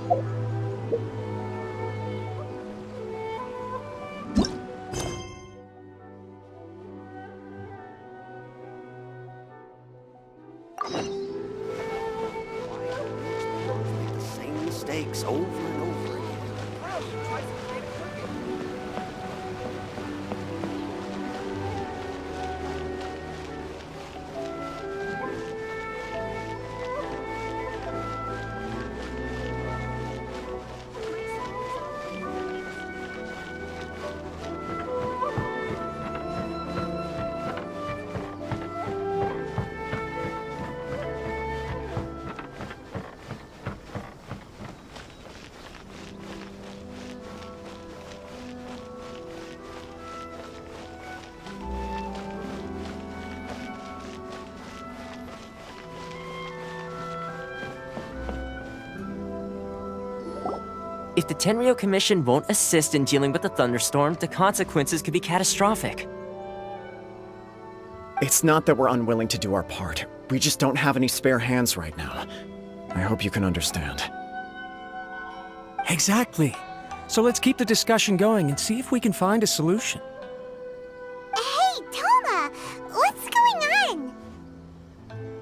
Same mistakes over and over again. If the Tenryo Commission won't assist in dealing with the thunderstorm, the consequences could be catastrophic. It's not that we're unwilling to do our part. We just don't have any spare hands right now. I hope you can understand. Exactly. So let's keep the discussion going and see if we can find a solution. Hey, Toma! What's going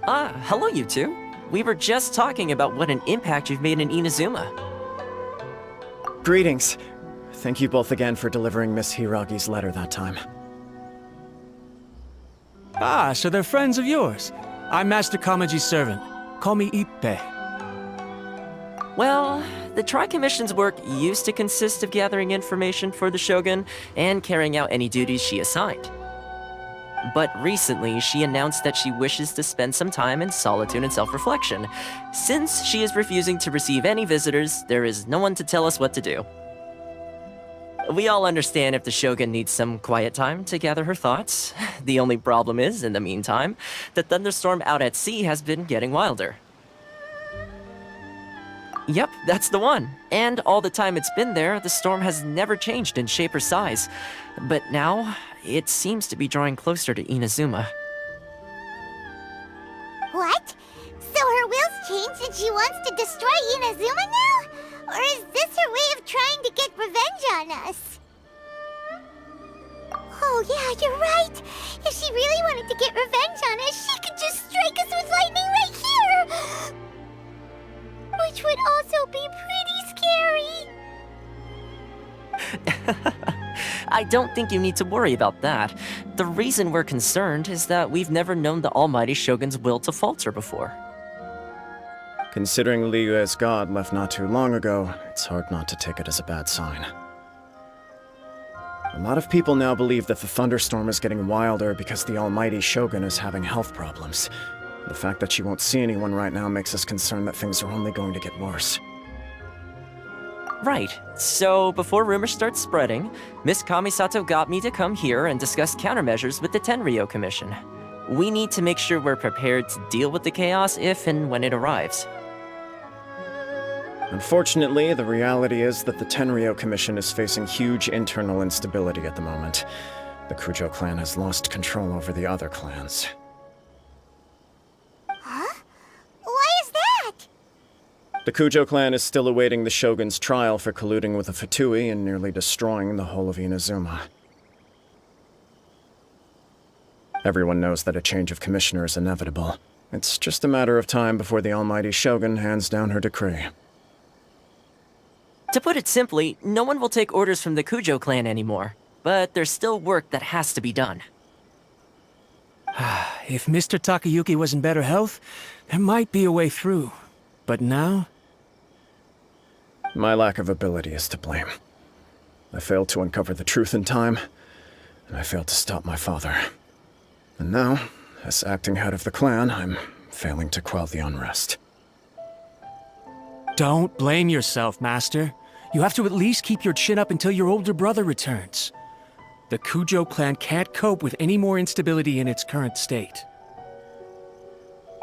on? Hello you two. We were just talking about what an impact you've made in Inazuma. Greetings. Thank you both again for delivering Miss Hiragi's letter that time. Ah, so they're friends of yours. I'm Master Kamaji's servant. Call me Ippei. Well, the Tri-Commission's work used to consist of gathering information for the Shogun and carrying out any duties she assigned. But recently, she announced that she wishes to spend some time in solitude and self-reflection. Since she is refusing to receive any visitors, there is no one to tell us what to do. We all understand if the Shogun needs some quiet time to gather her thoughts. The only problem is, in the meantime, the thunderstorm out at sea has been getting wilder. Yep, that's the one. And all the time it's been there, the storm has never changed in shape or size. But now, it seems to be drawing closer to Inazuma. What? So her will's changed and she wants to destroy Inazuma now? Or is this her way of trying to get revenge on us? Oh yeah, you're right. If she really wanted to get revenge on us, she could just strike us with lightning right here! Which would also be pretty scary. I don't think you need to worry about that. The reason we're concerned is that we've never known the Almighty Shogun's will to falter before. Considering Liyue's god left not too long ago, it's hard not to take it as a bad sign. A lot of people now believe that the thunderstorm is getting wilder because the Almighty Shogun is having health problems. The fact that she won't see anyone right now makes us concerned that things are only going to get worse. Right. So, before rumors start spreading, Miss Kamisato got me to come here and discuss countermeasures with the Tenryo Commission. We need to make sure we're prepared to deal with the chaos if and when it arrives. Unfortunately, the reality is that the Tenryo Commission is facing huge internal instability at the moment. The Kujo clan has lost control over the other clans. Huh? Why is that? The Kujo clan is still awaiting the Shogun's trial for colluding with the Fatui and nearly destroying the whole of Inazuma. Everyone knows that a change of commissioner is inevitable. It's just a matter of time before the Almighty Shogun hands down her decree. To put it simply, no one will take orders from the Kujo clan anymore. But there's still work that has to be done. If Mr. Takayuki was in better health, there might be a way through. But now? My lack of ability is to blame. I failed to uncover the truth in time, and I failed to stop my father. And now, as acting head of the clan, I'm failing to quell the unrest. Don't blame yourself, Master. You have to at least keep your chin up until your older brother returns. The Kujo clan can't cope with any more instability in its current state.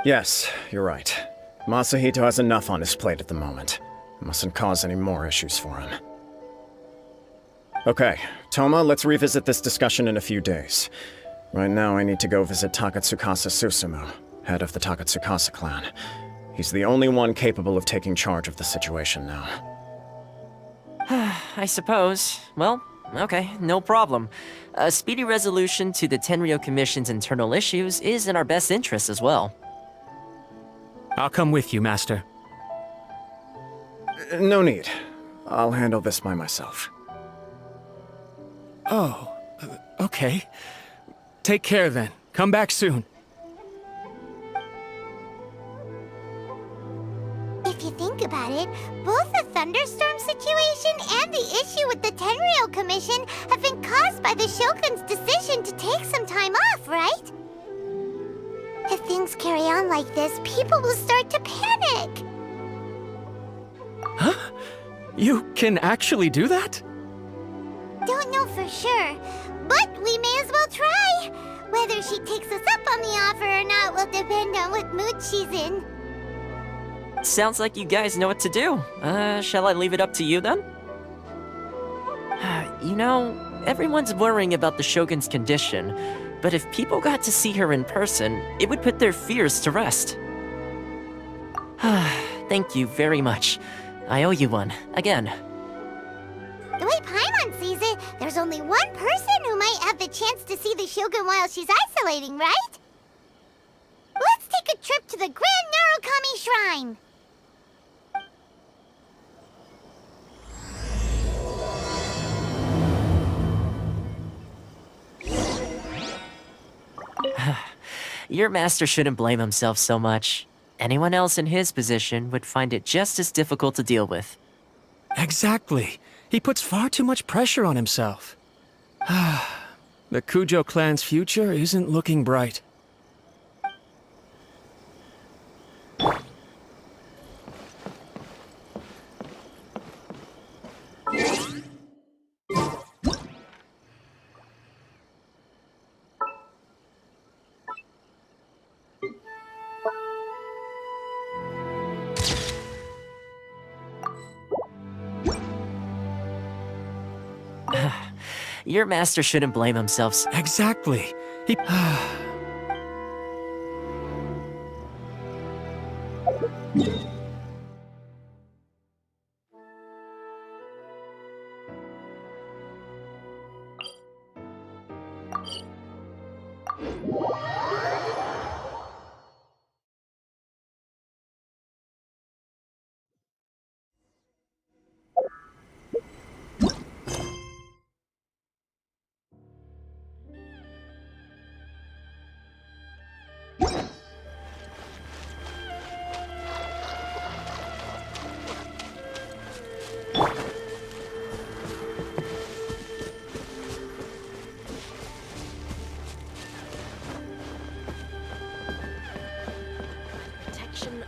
Yes, you're right. Masahito has enough on his plate at the moment. Mustn't cause any more issues for him. Okay, Toma, let's revisit this discussion in a few days. Right now, I need to go visit Takatsukasa Susumu, head of the Takatsukasa clan. He's the only one capable of taking charge of the situation now. I suppose. Well, okay, no problem. A speedy resolution to the Tenryo Commission's internal issues is in our best interest as well. I'll come with you, Master. No need. I'll handle this by myself. Oh, okay. Take care then. Come back soon. If you think about it, both the thunderstorm situation and the issue with the Tenryo Commission have been caused by the Shogun's decision to take some time off, right? If things carry on like this, people will start to panic. Huh? You can actually do that? Don't know for sure, but we may as well try. Whether she takes us up on the offer or not will depend on what mood she's in. Sounds like you guys know what to do. Shall I leave it up to you then? You know, everyone's worrying about the Shogun's condition, but if people got to see her in person, it would put their fears to rest. Thank you very much. I owe you one, again. The way Paimon sees it, there's only one person who might have the chance to see the Shogun while she's isolating, right? Let's take a trip to the Grand Narukami Shrine! Your master shouldn't blame himself so much. Anyone else in his position would find it just as difficult to deal with. Exactly. He puts far too much pressure on himself. The Kujo clan's future isn't looking bright. Your master shouldn't blame himself. Exactly. He...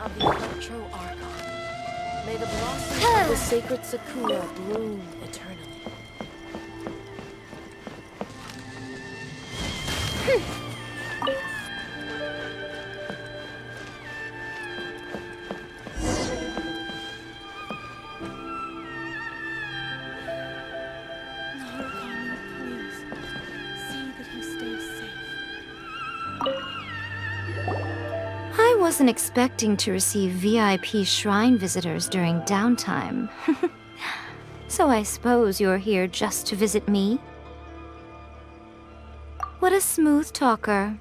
Of the Electro Archon. May the blossom of the sacred Sakura bloom eternally. Narukami, please. See that he stays safe. I wasn't expecting to receive VIP shrine visitors during downtime. So I suppose you're here just to visit me? What a smooth talker.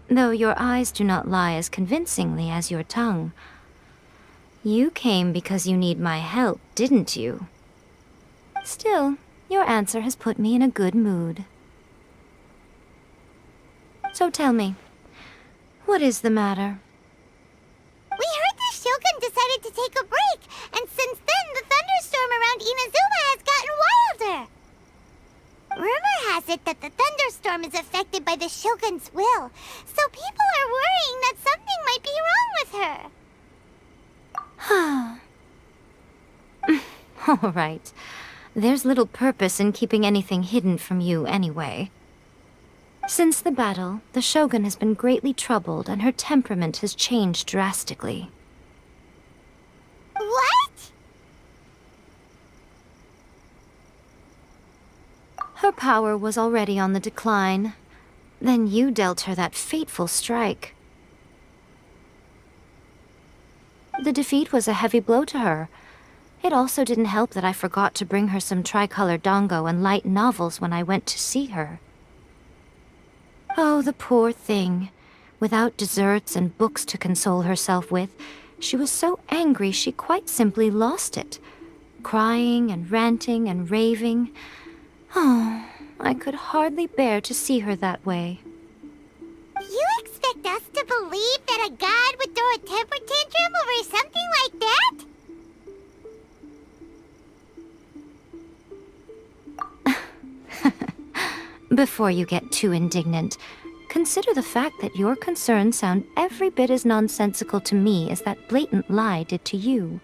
Though your eyes do not lie as convincingly as your tongue. You came because you need my help, didn't you? Still, your answer has put me in a good mood. So tell me, what is the matter? We heard the Shogun decided to take a break, and since then the thunderstorm around Inazuma has gotten wilder. Rumor has it that the thunderstorm is affected by the Shogun's will, so people are worrying that something might be wrong with her. All right. There's little purpose in keeping anything hidden from you anyway. Since the battle, the Shogun has been greatly troubled and her temperament has changed drastically. What? Her power was already on the decline. Then you dealt her that fateful strike. The defeat was a heavy blow to her. It also didn't help that I forgot to bring her some tricolor dango and light novels when I went to see her. Oh, the poor thing. Without desserts and books to console herself with, she was so angry she quite simply lost it. Crying and ranting and raving. Oh, I could hardly bear to see her that way. You expect us to believe that a god would throw a temper tantrum over something like that? Before you get too indignant, consider the fact that your concerns sound every bit as nonsensical to me as that blatant lie did to you.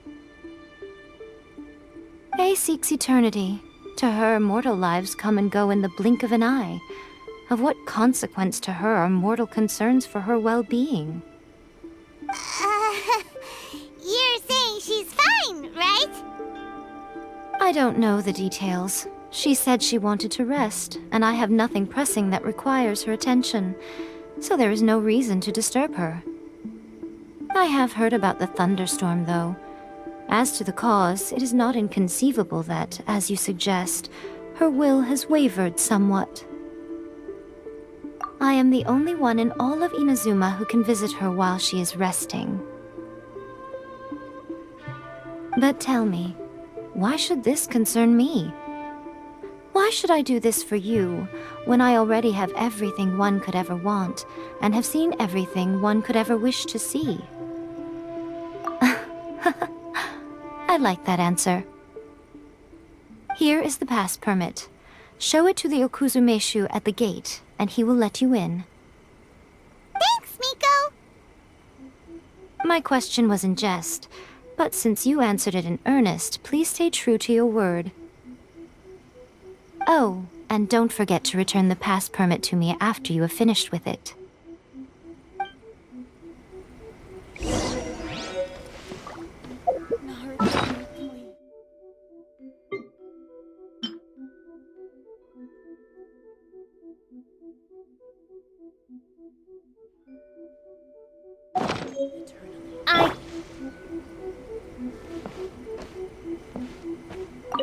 A seeks eternity. To her, mortal lives come and go in the blink of an eye. Of what consequence to her are mortal concerns for her well-being? You're saying she's fine, right? I don't know the details. She said she wanted to rest, and I have nothing pressing that requires her attention, so there is no reason to disturb her. I have heard about the thunderstorm, though. As to the cause, it is not inconceivable that, as you suggest, her will has wavered somewhat. I am the only one in all of Inazuma who can visit her while she is resting. But tell me, why should this concern me? Why should I do this for you, when I already have everything one could ever want, and have seen everything one could ever wish to see? I like that answer. Here is the pass permit. Show it to the Okuzumeshu at the gate, and he will let you in. Thanks, Miko! My question was in jest, but since you answered it in earnest, please stay true to your word. Oh, and don't forget to return the pass permit to me after you have finished with it. Naruto, please.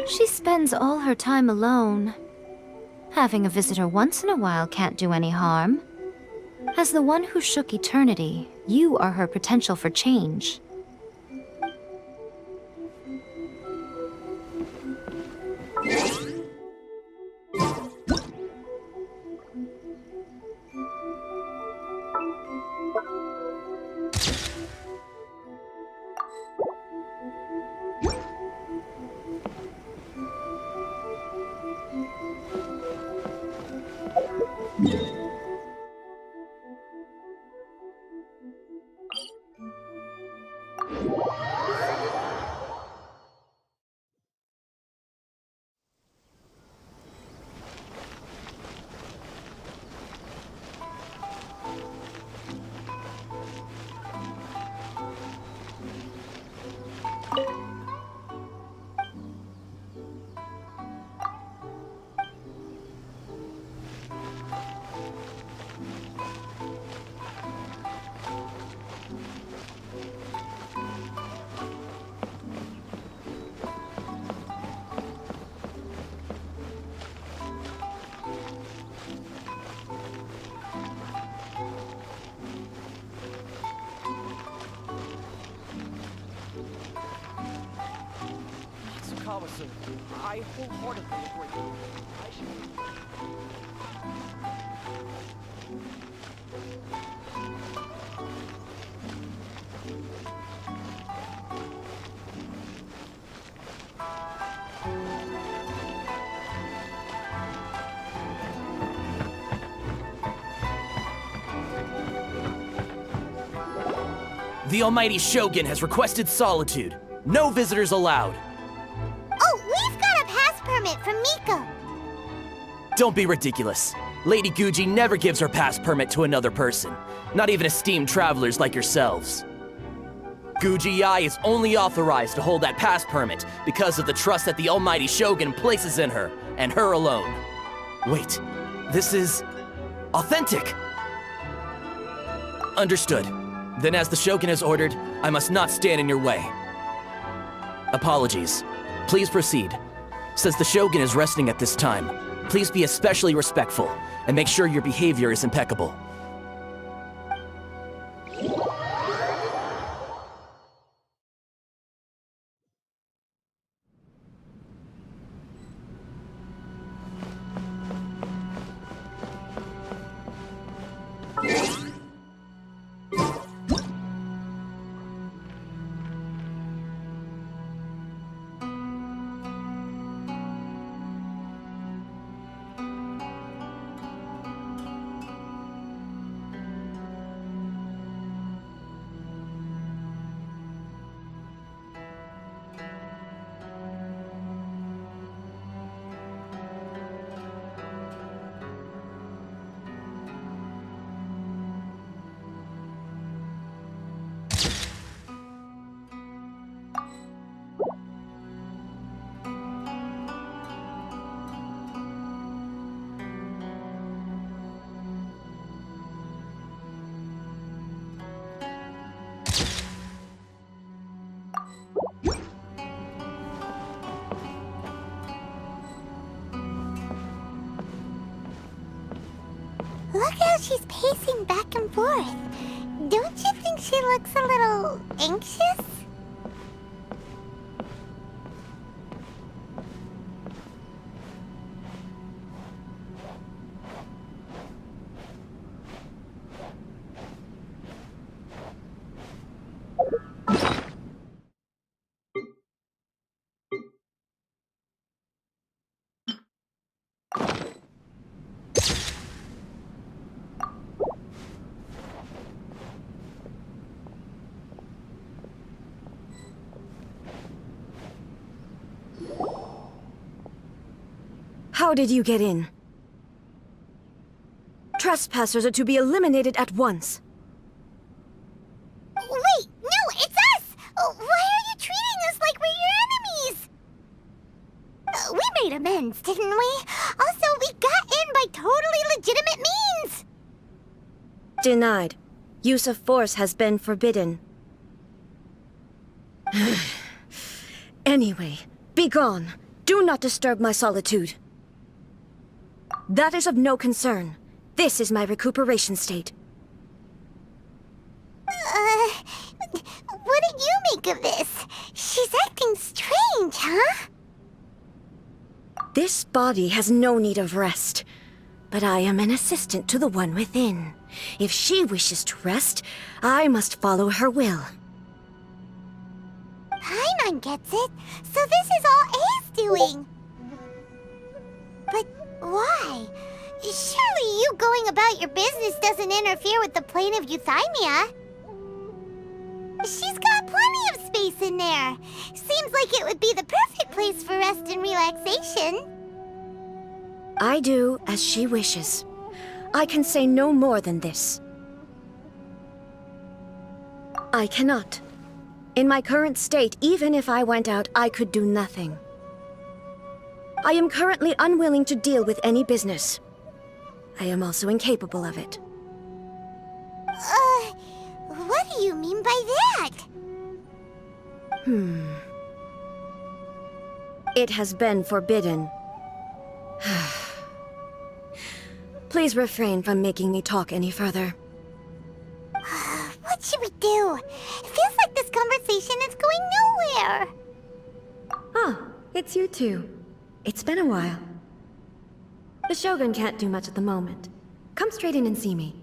She spends all her time alone. Having a visitor once in a while can't do any harm. As the one who shook eternity, you are her potential for change. I wholeheartedly agree. I should... The Almighty Shogun has requested solitude. No visitors allowed. Oh, we've got a pass permit from Miko. Don't be ridiculous. Lady Guji never gives her pass permit to another person, not even esteemed travelers like yourselves. Guji Ai is only authorized to hold that pass permit because of the trust that the Almighty Shogun places in her, and her alone. Wait, this is... authentic! Understood. Then as the Shogun has ordered, I must not stand in your way. Apologies. Please proceed. Since the Shogun is resting at this time, please be especially respectful and make sure your behavior is impeccable. Look how she's pacing back and forth. Don't you think she looks a little anxious? How did you get in? Trespassers are to be eliminated at once. Wait, no, it's us! Why are you treating us like we're your enemies? We made amends, didn't we? Also, we got in by totally legitimate means! Denied. Use of force has been forbidden. Anyway, be gone. Do not disturb my solitude. That is of no concern. This is my recuperation state. What do you make of this? She's acting strange, huh? This body has no need of rest, but I am an assistant to the one within. If she wishes to rest, I must follow her will. Paimon gets it, so this is all A's doing. But why? Surely you going about your business doesn't interfere with the plane of Euthymia. She's got plenty of space in there. Seems like it would be the perfect place for rest and relaxation. I do as she wishes. I can say no more than this. I cannot. In my current state, even if I went out, I could do nothing. I am currently unwilling to deal with any business. I am also incapable of it. What do you mean by that? It has been forbidden. Please refrain from making me talk any further. What should we do? It feels like this conversation is going nowhere. Ah, it's you two. It's been a while. The Shogun can't do much at the moment. Come straight in and see me.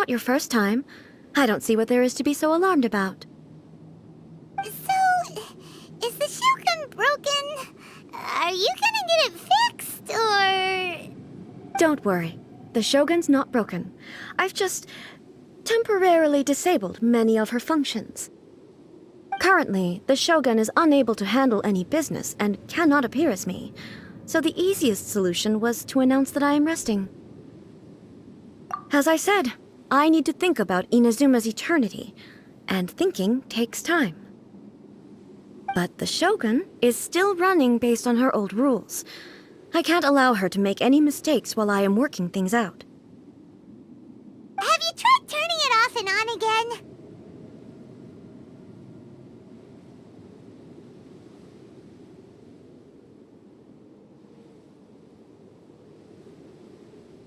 not your first time. I don't see what there is to be so alarmed about. So, is the Shogun broken? Are you gonna get it fixed, or...? Don't worry. The Shogun's not broken. I've just temporarily disabled many of her functions. Currently, the Shogun is unable to handle any business and cannot appear as me, so the easiest solution was to announce that I am resting. As I said, I need to think about Inazuma's eternity, and thinking takes time. But the Shogun is still running based on her old rules. I can't allow her to make any mistakes while I am working things out. Have you tried turning it off and on again?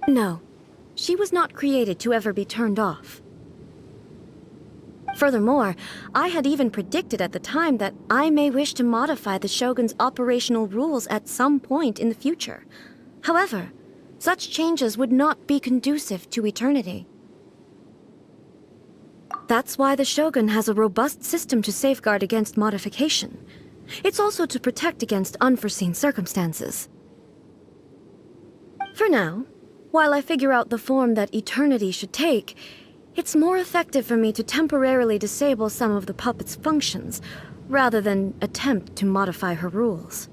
No, she was not created to ever be turned off. Furthermore, I had even predicted at the time that I may wish to modify the Shogun's operational rules at some point in the future. However, such changes would not be conducive to eternity. That's why the Shogun has a robust system to safeguard against modification. It's also to protect against unforeseen circumstances. For now, while I figure out the form that eternity should take, it's more effective for me to temporarily disable some of the puppet's functions, rather than attempt to modify her rules.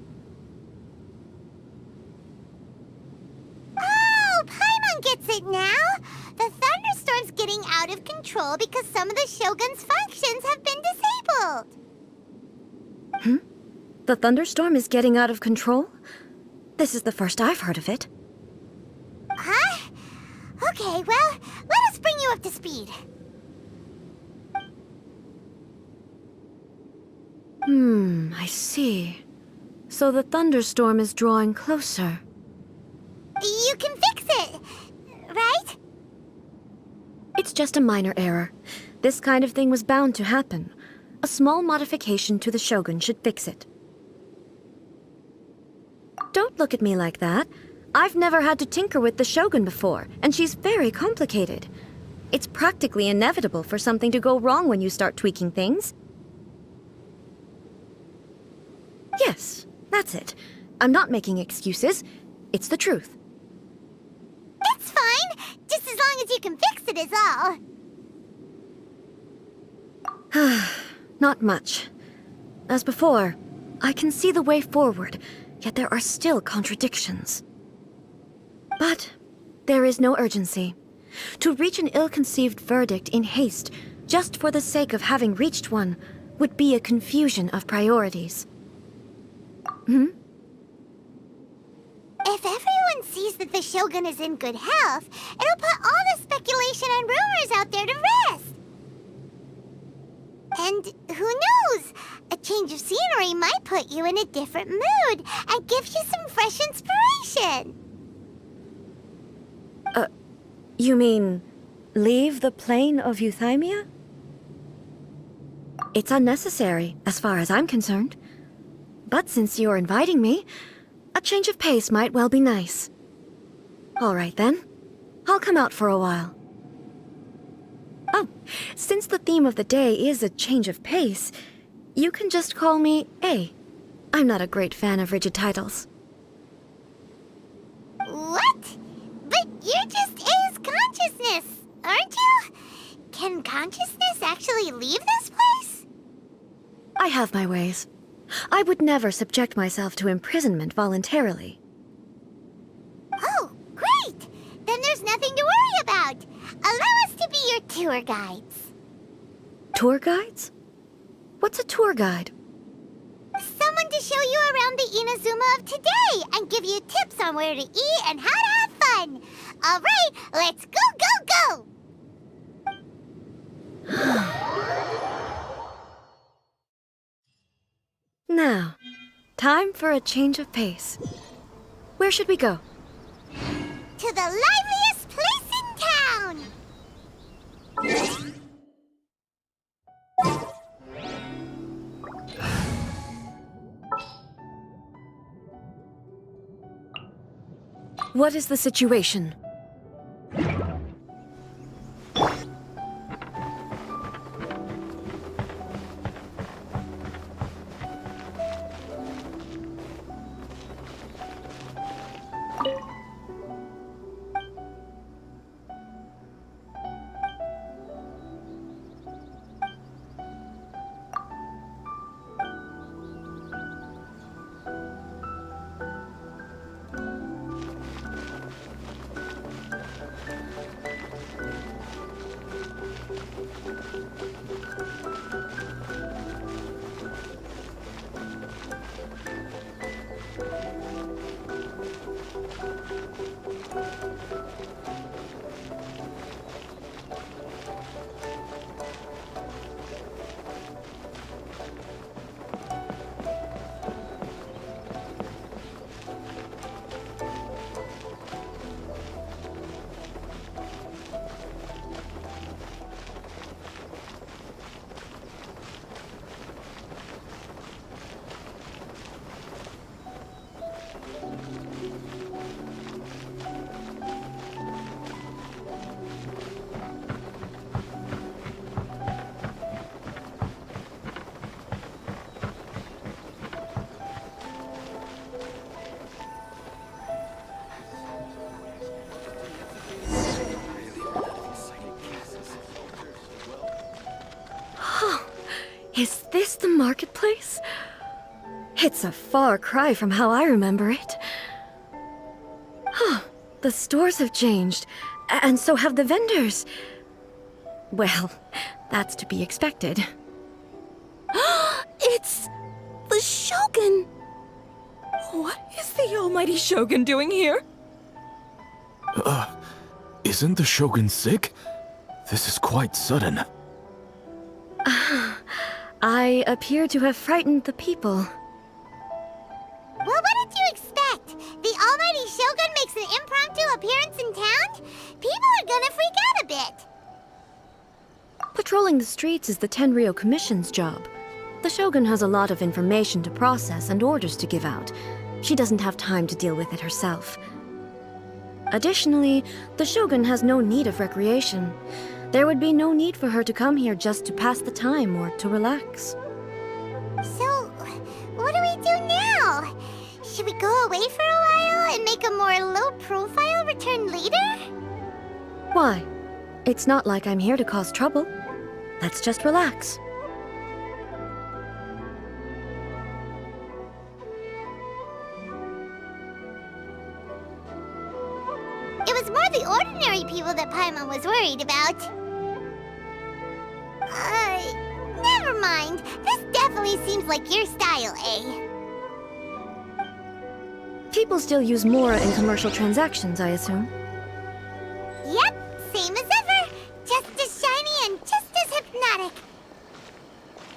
Oh, Paimon gets it now! The thunderstorm's getting out of control because some of the Shogun's functions have been disabled. The thunderstorm is getting out of control? This is the first I've heard of it. Huh? Okay, well, let us bring you up to speed. I see. So the thunderstorm is drawing closer. You can fix it, right? It's just a minor error. This kind of thing was bound to happen. A small modification to the Shogun should fix it. Don't look at me like that. I've never had to tinker with the Shogun before, and she's very complicated. It's practically inevitable for something to go wrong when you start tweaking things. Yes, that's it. I'm not making excuses. It's the truth. It's fine, just as long as you can fix it is all. Not much. As before, I can see the way forward, yet there are still contradictions. But there is no urgency. To reach an ill-conceived verdict in haste, just for the sake of having reached one, would be a confusion of priorities. If everyone sees that the Shogun is in good health, it'll put all the speculation and rumors out there to rest. And who knows? A change of scenery might put you in a different mood and give you some fresh inspiration. You mean, leave the plane of euthymia? It's unnecessary, as far as I'm concerned. But since you're inviting me, a change of pace might well be nice. All right then, I'll come out for a while. Oh, since the theme of the day is a change of pace, you can just call me A. I'm not a great fan of rigid titles. What? But you're just A's consciousness, aren't you? Can consciousness actually leave this place? I have my ways. I would never subject myself to imprisonment voluntarily. Oh, great! Then there's nothing to worry about. Allow us to be your tour guides. Tour guides? What's a tour guide? Someone to show you around the Inazuma of today and give you tips on where to eat and how to have fun. All right, let's go, go, go! Now, time for a change of pace. Where should we go? To the liveliest place in town! What is the situation? this the marketplace? It's a far cry from how I remember it. Huh, the stores have changed, and so have the vendors. Well, that's to be expected. It's the Shogun! What is the almighty Shogun doing here? Isn't the Shogun sick? This is quite sudden. I appear to have frightened the people. Well, what did you expect? The almighty Shogun makes an impromptu appearance in town? People are gonna freak out a bit. Patrolling the streets is the Tenryou Commission's job. The Shogun has a lot of information to process and orders to give out. She doesn't have time to deal with it herself. Additionally, the Shogun has no need of recreation. There would be no need for her to come here just to pass the time or to relax. So, what do we do now? Should we go away for a while and make a more low-profile return later? Why? It's not like I'm here to cause trouble. Let's just relax. It was more the ordinary people that Paimon was worried about. Never mind. This definitely seems like your style, eh? People still use Mora in commercial transactions, I assume. Yep, same as ever. Just as shiny and just as hypnotic.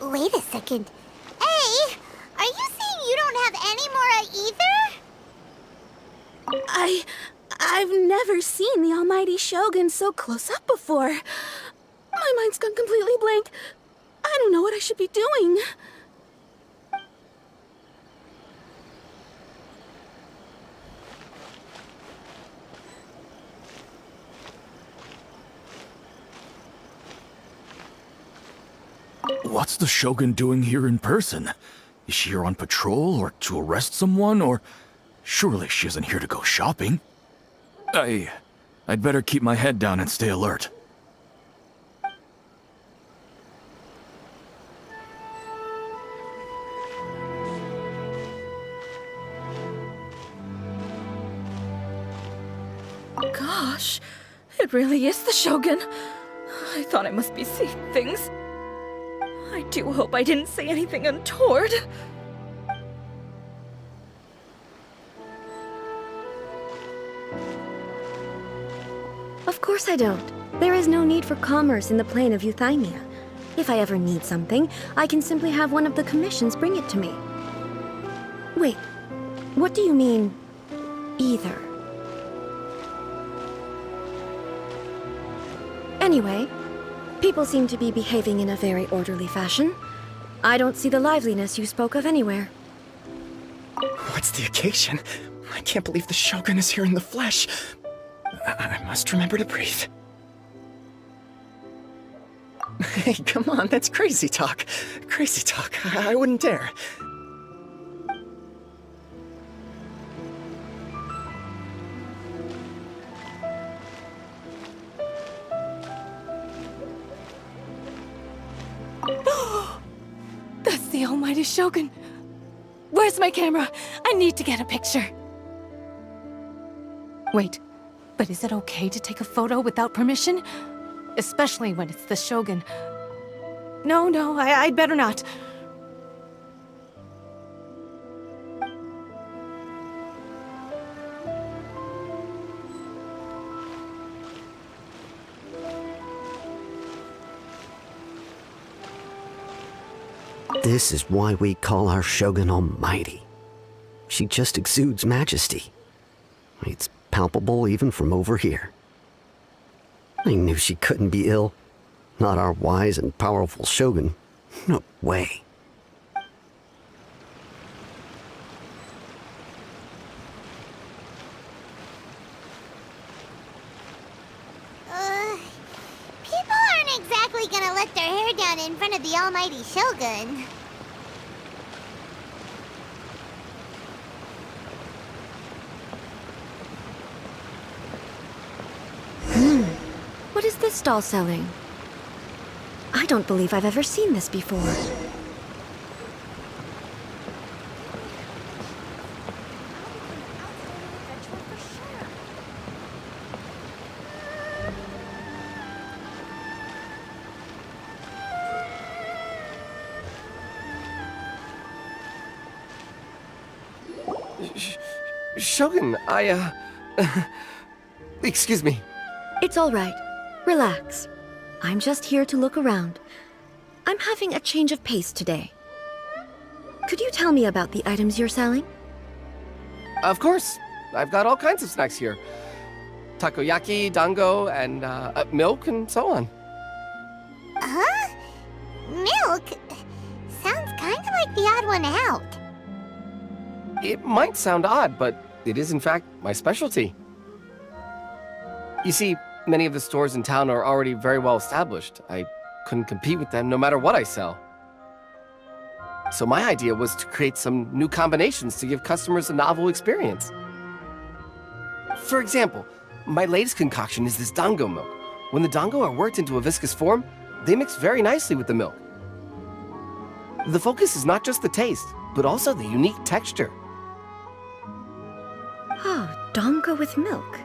Wait a second. Hey, are you saying you don't have any Mora either? I've never seen the almighty Shogun so close up before. My mind's gone completely blank. I don't know what I should be doing. What's the Shogun doing here in person? Is she here on patrol or to arrest someone, or... Surely she isn't here to go shopping. I'd better keep my head down and stay alert. Gosh, it really is the Shogun. I thought I must be seeing things. I do hope I didn't say anything untoward. Of course I don't. There is no need for commerce in the plane of Euthymia. If I ever need something, I can simply have one of the commissions bring it to me. Wait, what do you mean, either? Anyway, people seem to be behaving in a very orderly fashion. I don't see the liveliness you spoke of anywhere. What's the occasion? I can't believe the Shogun is here in the flesh. I must remember to breathe. Hey, come on, that's crazy talk. Crazy talk. I wouldn't dare. That's the almighty Shogun. Where's my camera? I need to get a picture. Wait, but is it okay to take a photo without permission? Especially when it's the Shogun. No, I'd better not. This is why we call our Shogun almighty. She just exudes majesty. It's palpable even from over here. I knew she couldn't be ill. Not our wise and powerful Shogun. No way. People aren't exactly gonna let their hair down in front of the almighty Shogun. What is this stall selling? I don't believe I've ever seen this before. Shogun, excuse me. It's all right. Relax. I'm just here to look around. I'm having a change of pace today. Could you tell me about the items you're selling? Of course. I've got all kinds of snacks here. Takoyaki, dango, and milk, and so on. Huh? Milk? Sounds kind of like the odd one out. It might sound odd, but it is in fact my specialty. You see, many of the stores in town are already very well established. I couldn't compete with them no matter what I sell. So my idea was to create some new combinations to give customers a novel experience. For example, my latest concoction is this dango milk. When the dango are worked into a viscous form, they mix very nicely with the milk. The focus is not just the taste, but also the unique texture. Oh, dango with milk.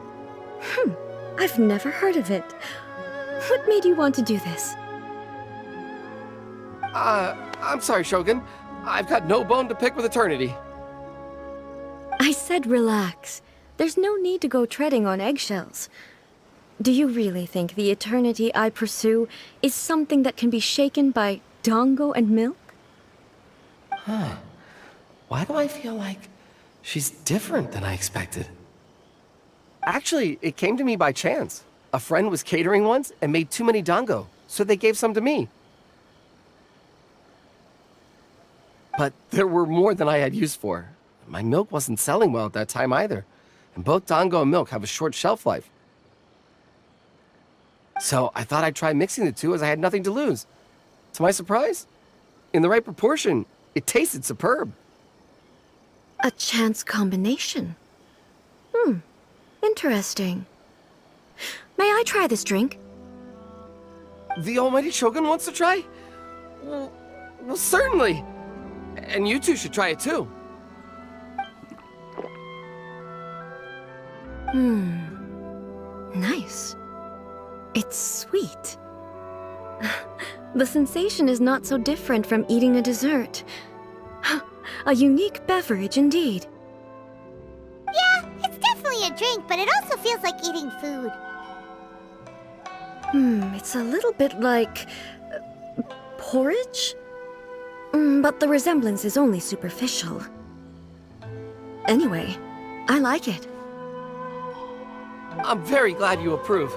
I've never heard of it. What made you want to do this? I'm sorry, Shogun. I've got no bone to pick with eternity. I said relax. There's no need to go treading on eggshells. Do you really think the eternity I pursue is something that can be shaken by dango and milk? Huh. Why do I feel like she's different than I expected? Actually, it came to me by chance. A friend was catering once and made too many dango, so they gave some to me. But there were more than I had use for. My milk wasn't selling well at that time either, and both dango and milk have a short shelf life. So I thought I'd try mixing the two as I had nothing to lose. To my surprise, in the right proportion, it tasted superb. A chance combination. Interesting. May I try this drink? The almighty Shogun wants to try? Well, certainly. And you two should try it too. Nice. It's sweet. The sensation is not so different from eating a dessert. A unique beverage indeed. Yeah, it's definitely a drink, but it also feels like eating food. It's a little bit like porridge? But the resemblance is only superficial. Anyway, I like it. I'm very glad you approve.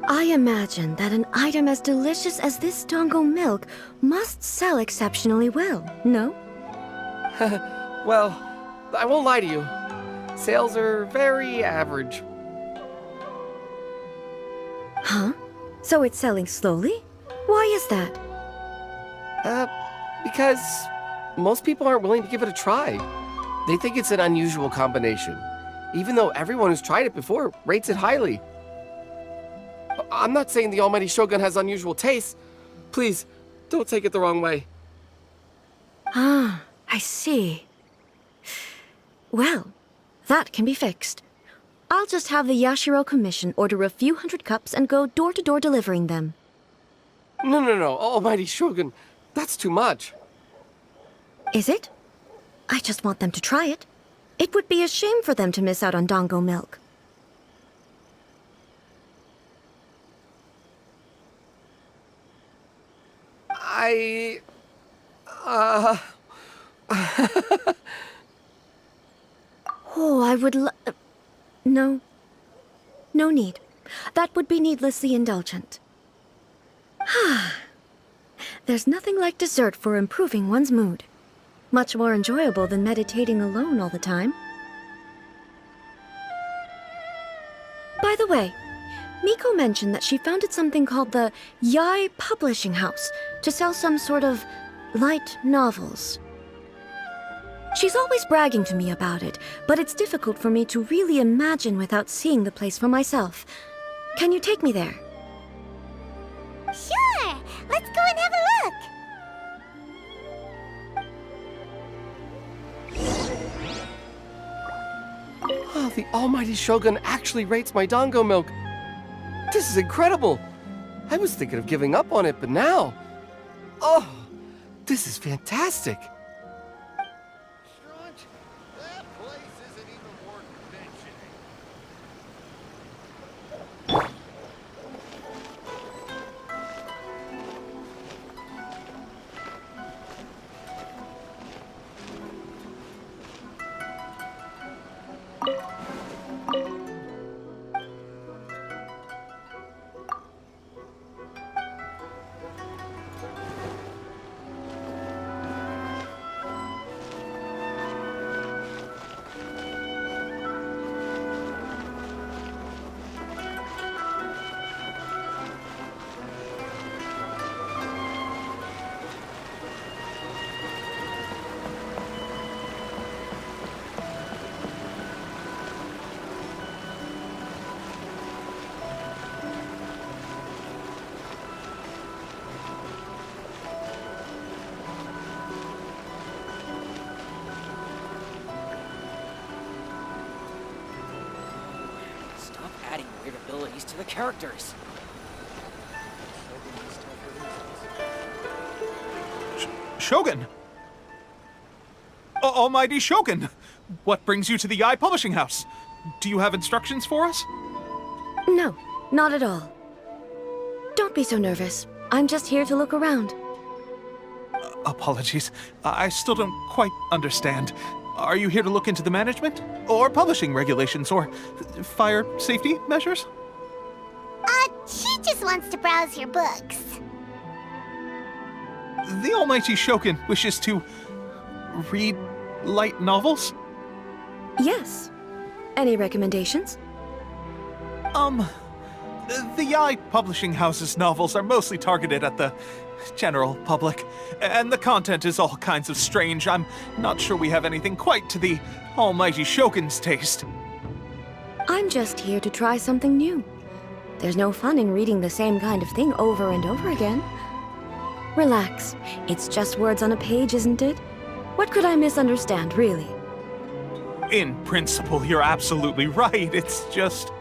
I imagine that an item as delicious as this dango milk must sell exceptionally well, no? Well, I won't lie to you. Sales are very average. Huh? So it's selling slowly? Why is that? Because most people aren't willing to give it a try. They think it's an unusual combination, even though everyone who's tried it before rates it highly. I'm not saying the almighty Shogun has unusual tastes. Please, don't take it the wrong way. Ah, I see. Well, that can be fixed. I'll just have the Yashiro Commission order a few hundred cups and go door-to-door delivering them. No, almighty Shogun. That's too much. Is it? I just want them to try it. It would be a shame for them to miss out on dango milk. Oh, I would No. No need. That would be needlessly indulgent. There's nothing like dessert for improving one's mood. Much more enjoyable than meditating alone all the time. By the way, Miko mentioned that she founded something called the Yai Publishing House to sell some sort of light novels. She's always bragging to me about it, but it's difficult for me to really imagine without seeing the place for myself. Can you take me there? Sure! Let's go and have a look! Oh, the almighty Shogun actually rates my dango milk. This is incredible. I was thinking of giving up on it, but now... Oh, this is fantastic. give abilities to the characters. Shogun! Almighty Shogun! What brings you to the Eye Publishing House? Do you have instructions for us? No, not at all. Don't be so nervous. I'm just here to look around. Apologies. I still don't quite understand. Are you here to look into the management? Or publishing regulations? Or fire safety measures? She just wants to browse your books. The Almighty Shogun wishes to read light novels? Yes. Any recommendations? The Eye Publishing House's novels are mostly targeted at the general public, and the content is all kinds of strange. I'm not sure we have anything quite to the Almighty Shogun's taste. I'm just here to try something new. There's no fun in reading the same kind of thing over and over again. Relax. It's just words on a page, isn't it? What could I misunderstand, really? In principle, you're absolutely right. It's just...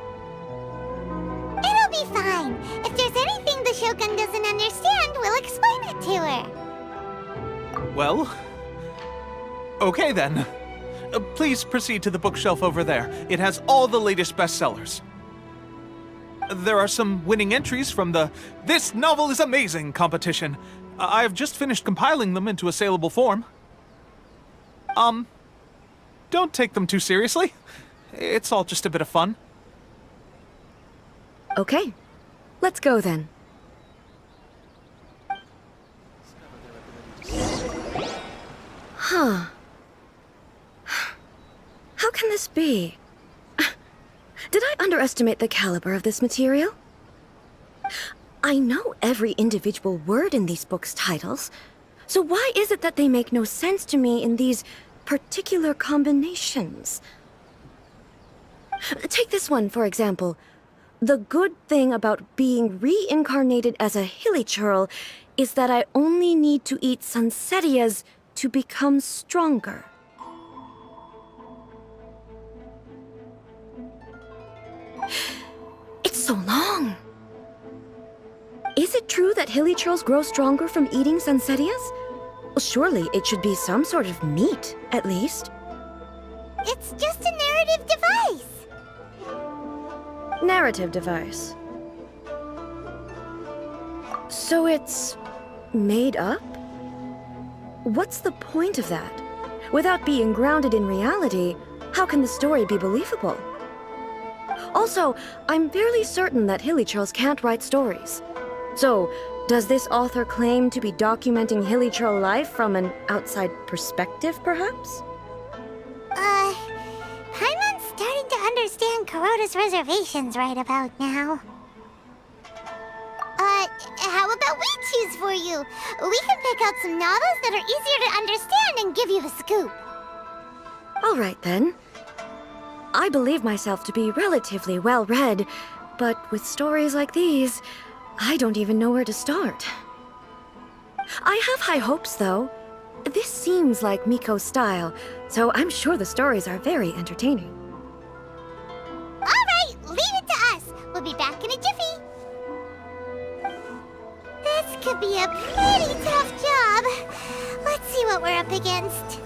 It'll be fine. If there's anything the Shogun doesn't understand, we'll explain it to her. Well... Okay then. Please proceed to the bookshelf over there. It has all the latest bestsellers. There are some winning entries from the This Novel is Amazing competition. I've just finished compiling them into a saleable form. Don't take them too seriously. It's all just a bit of fun. Okay. Let's go then. Huh. How can this be? Did I underestimate the caliber of this material? I know every individual word in these books' titles, so why is it that they make no sense to me in these particular combinations? Take this one, for example. The good thing about being reincarnated as a hilichurl is that I only need to eat sunsetias to become stronger. It's so long. Is it true that hilichurls grow stronger from eating sunsetias? Well, surely it should be some sort of meat, at least. It's just a narrative device. Narrative device. So it's made up? What's the point of that? Without being grounded in reality, how can the story be believable? Also, I'm fairly certain that hilichurls can't write stories. So, does this author claim to be documenting hilichurl life from an outside perspective, perhaps? Paimon's starting to understand Kuroda's reservations right about now. How about we choose for you? We can pick out some novels that are easier to understand and give you the scoop. All right, then. I believe myself to be relatively well-read, but with stories like these, I don't even know where to start. I have high hopes, though. This seems like Miko's style, so I'm sure the stories are very entertaining. All right, leave it to us. We'll be back in a jiffy. This could be a pretty tough job. Let's see what we're up against.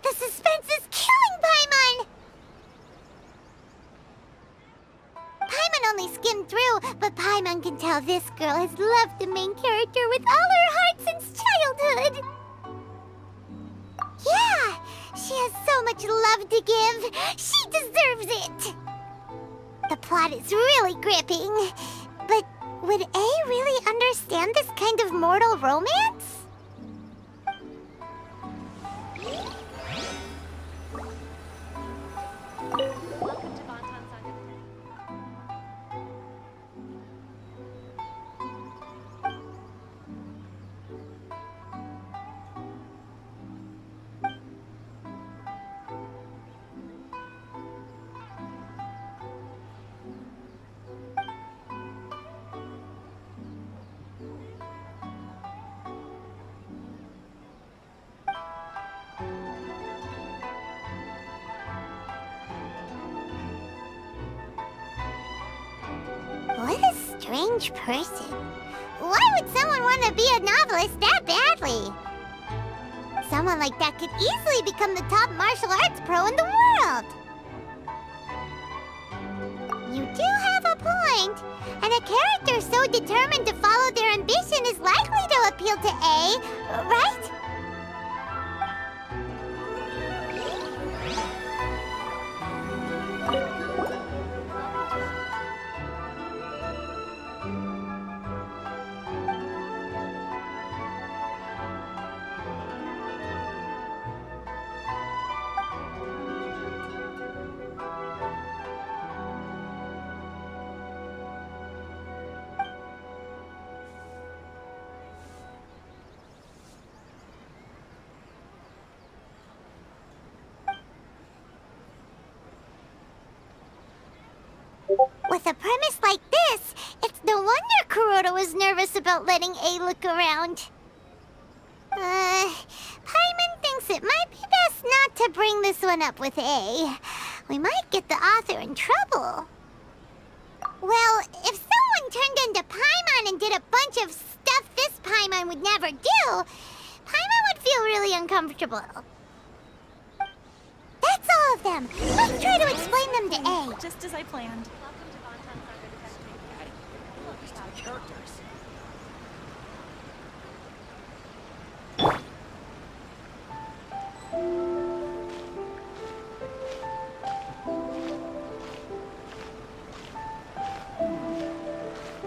The suspense is killing Paimon! Paimon only skimmed through, but Paimon can tell this girl has loved the main character with all her heart since childhood. Yeah, she has so much love to give. She deserves it. The plot is really gripping. But would A really understand this kind of mortal romance? What a strange person. Why would someone want to be a novelist that badly? Someone like that could easily become the top martial arts pro in the world. You do have a point. And a character so determined to follow their ambition is likely to appeal to A, right? With a premise like this, it's no wonder Kuroda was nervous about letting A look around. Paimon thinks it might be best not to bring this one up with A. We might get the author in trouble. Well, if someone turned into Paimon and did a bunch of stuff this Paimon would never do, Paimon would feel really uncomfortable. That's all of them. Let's try to explain them to A. Just as I planned.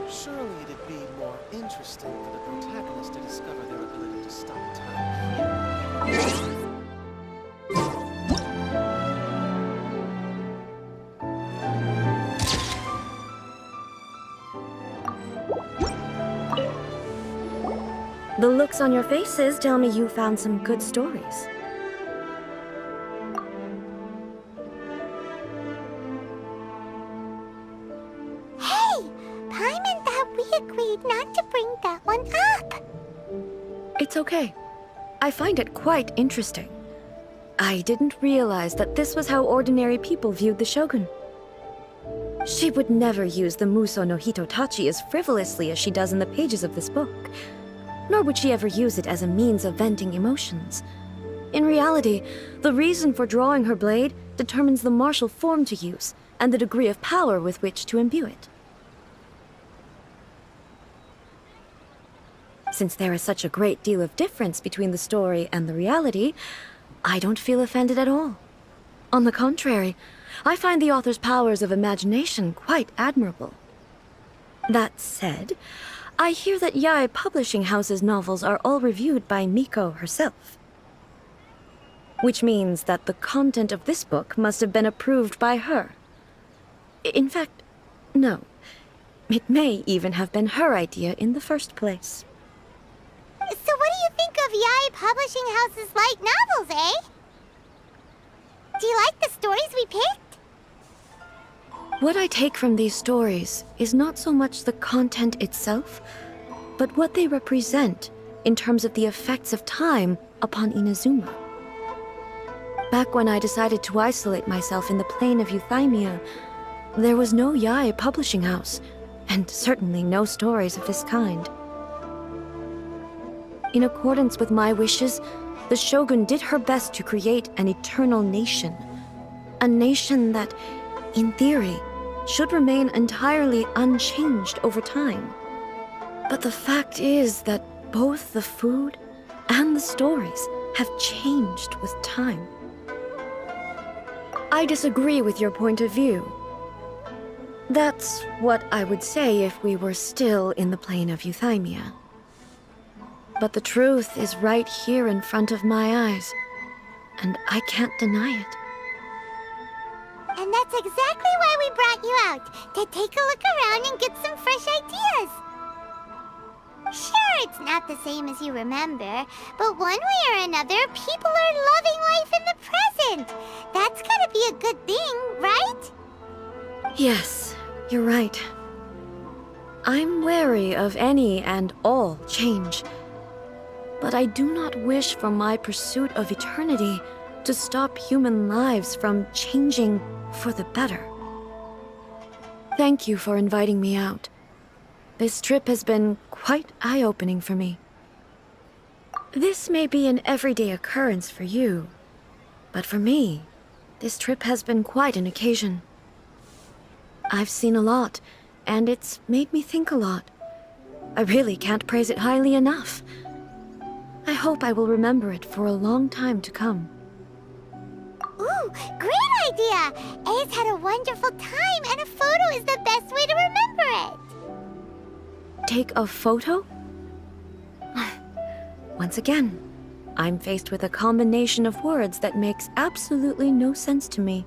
Surely it'd be more interesting for the protagonist to discover their ability to stop time here. The looks on your faces tell me you found some good stories. Hey! Paimon thought we agreed not to bring that one up. It's okay. I find it quite interesting. I didn't realize that this was how ordinary people viewed the Shogun. She would never use the Muso no Hitotachi as frivolously as she does in the pages of this book. Nor would she ever use it as a means of venting emotions. In reality, the reason for drawing her blade determines the martial form to use and the degree of power with which to imbue it. Since there is such a great deal of difference between the story and the reality, I don't feel offended at all. On the contrary, I find the author's powers of imagination quite admirable. That said, I hear that Yae Publishing House's novels are all reviewed by Miko herself. Which means that the content of this book must have been approved by her. In fact, no. It may even have been her idea in the first place. So what do you think of Yae Publishing House's light novels, eh? Do you like the stories we picked? What I take from these stories is not so much the content itself, but what they represent in terms of the effects of time upon Inazuma. Back when I decided to isolate myself in the plain of Euthymia, there was no Yae Publishing House, and certainly no stories of this kind. In accordance with my wishes, the Shogun did her best to create an eternal nation. A nation that, in theory, should remain entirely unchanged over time. But the fact is that both the food and the stories have changed with time. I disagree with your point of view. That's what I would say if we were still in the plane of euthymia. But the truth is right here in front of my eyes, and I can't deny it. And that's exactly why we brought you out, to take a look around and get some fresh ideas. Sure, it's not the same as you remember, but one way or another, people are loving life in the present. That's gotta be a good thing, right? Yes, you're right. I'm wary of any and all change. But I do not wish for my pursuit of eternity to stop human lives from changing for the better. Thank you for inviting me out. This trip has been quite eye-opening for me. This may be an everyday occurrence for you, but for me, this trip has been quite an occasion. I've seen a lot, and it's made me think a lot. I really can't praise it highly enough. I hope I will remember it for a long time to come. Ooh, great idea! A's had a wonderful time, and a photo is the best way to remember it. Take a photo? Once again, I'm faced with a combination of words that makes absolutely no sense to me.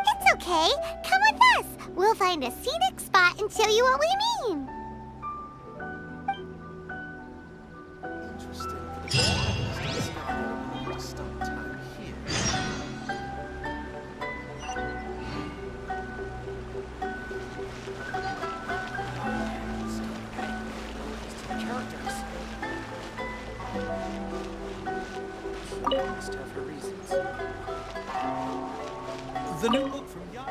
It's okay. Come with us. We'll find a scenic spot and show you what we mean. Interesting for the protagonist to discover their ability to stop time here. Characters. Must have her reasons. The new book from Yah.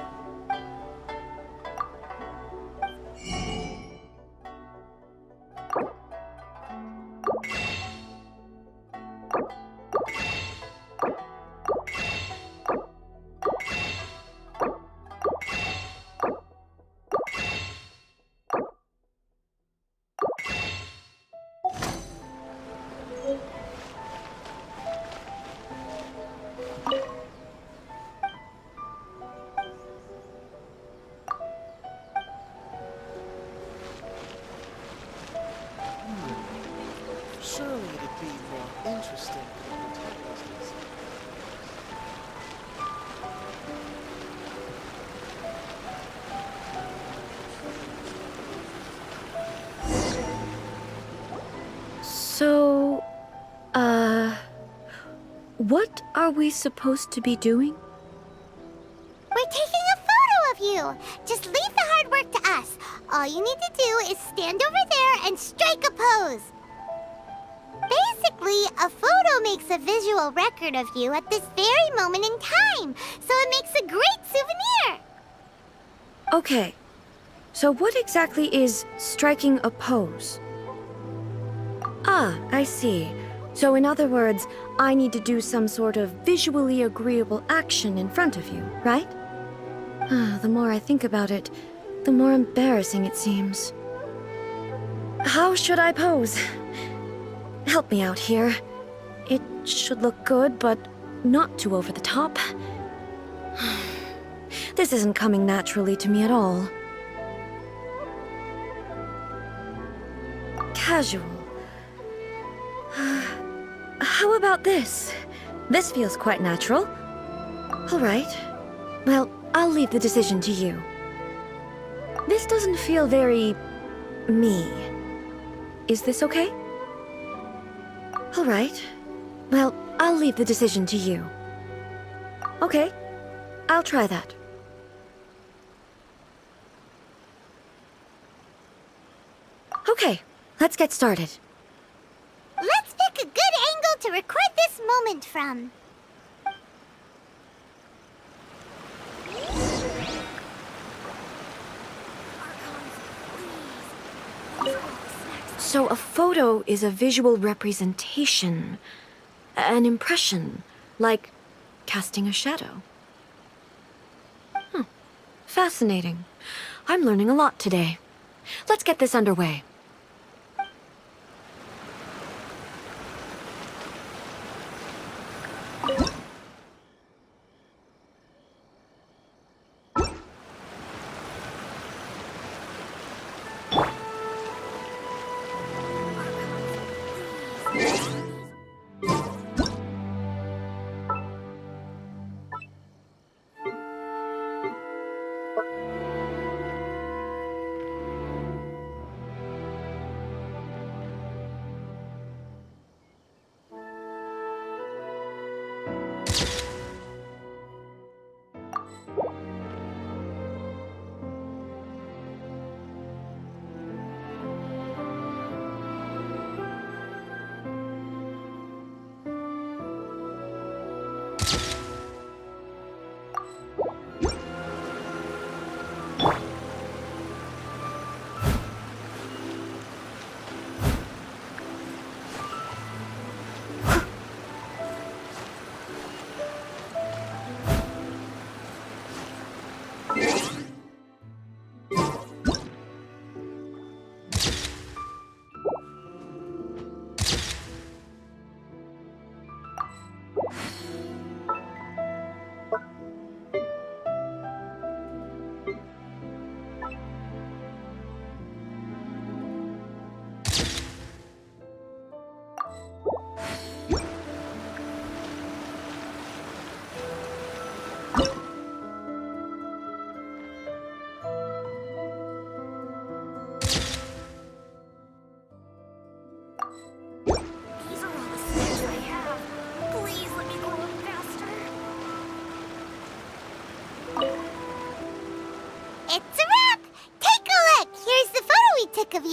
Surely it'd be more interesting for the protagonist. So, what are we supposed to be doing? We're taking a photo of you. Just leave the hard work to us. All you need to do is stand over there and strike a pose. Basically, a photo makes a visual record of you at this very moment in time, so it makes a great souvenir. Okay, so what exactly is striking a pose? Ah, I see. So in other words, I need to do some sort of visually agreeable action in front of you, right? The more I think about it, the more embarrassing it seems. How should I pose? Help me out here. It should look good, but not too over the top. This isn't coming naturally to me at all. Casual. How about this? This feels quite natural. All right. Well, I'll leave the decision to you. This doesn't feel very... me. Is this okay? All right. Well, I'll leave the decision to you. Okay. I'll try that. Okay, let's get started. Let's pick a good angle to record this moment from. So a photo is a visual representation, an impression, like casting a shadow. Fascinating. I'm learning a lot today. Let's get this underway.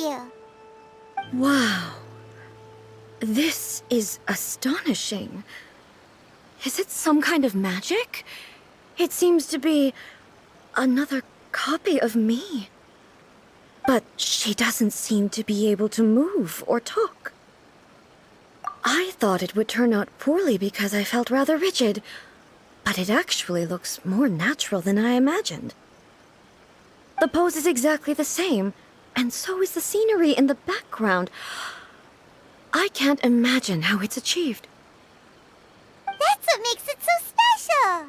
you. Wow. This is astonishing. Is it some kind of magic? It seems to be another copy of me. But she doesn't seem to be able to move or talk. I thought it would turn out poorly because I felt rather rigid, but it actually looks more natural than I imagined. The pose is exactly the same, and so is the scenery in the background. I can't imagine how it's achieved. That's what makes it so special!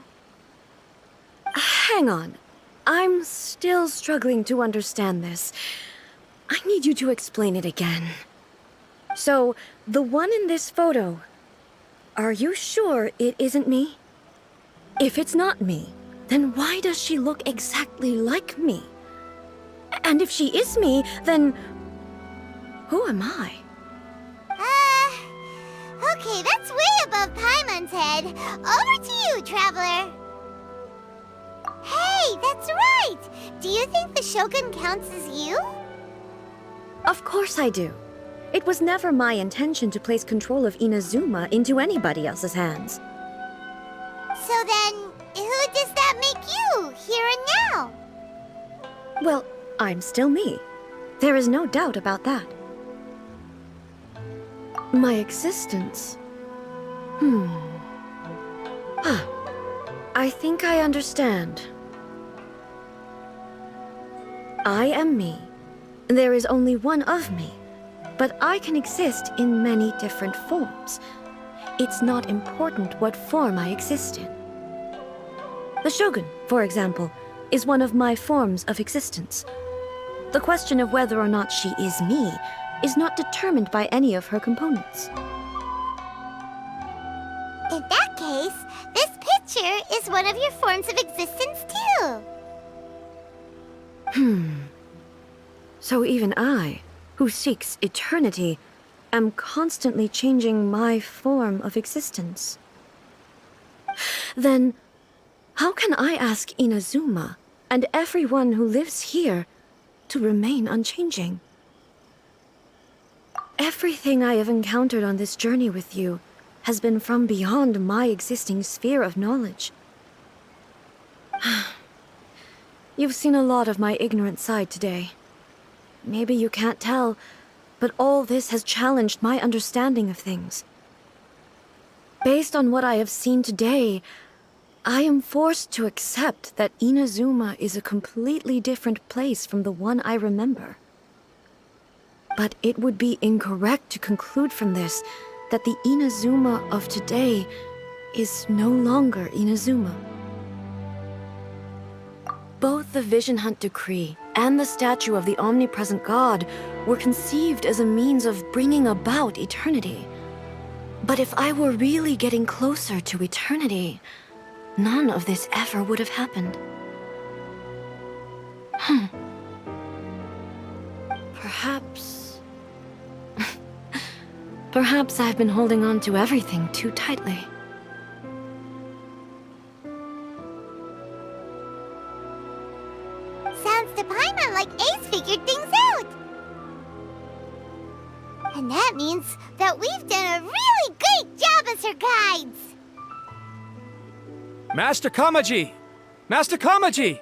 Hang on. I'm still struggling to understand this. I need you to explain it again. So, the one in this photo, are you sure it isn't me? If it's not me, then why does she look exactly like me? And if she is me, then who am I? Okay, that's way above Paimon's head. Over to you, Traveler. Hey, that's right! Do you think the Shogun counts as you? Of course I do. It was never my intention to place control of Inazuma into anybody else's hands. So then, who does that make you, here and now? Well, I'm still me. There is no doubt about that. My existence? I think I understand. I am me. There is only one of me, but I can exist in many different forms. It's not important what form I exist in. The Shogun, for example, is one of my forms of existence. The question of whether or not she is me is not determined by any of her components. In that case, this picture is one of your forms of existence too. So even I, who seeks eternity, am constantly changing my form of existence. Then, how can I ask Inazuma and everyone who lives here to remain unchanging? Everything I have encountered on this journey with you has been from beyond my existing sphere of knowledge. You've seen a lot of my ignorant side today. Maybe you can't tell, but all this has challenged my understanding of things. Based on what I have seen today, I am forced to accept that Inazuma is a completely different place from the one I remember. But it would be incorrect to conclude from this that the Inazuma of today is no longer Inazuma. Both the Vision Hunt Decree and the statue of the omnipresent god were conceived as a means of bringing about eternity. But if I were really getting closer to eternity, none of this ever would have happened. Perhaps... Perhaps I've been holding on to everything too tightly. Sounds to Paimon like Ace figured things out. And that means that we've done a really great job as her guides. Master Kamaji! Master Kamaji!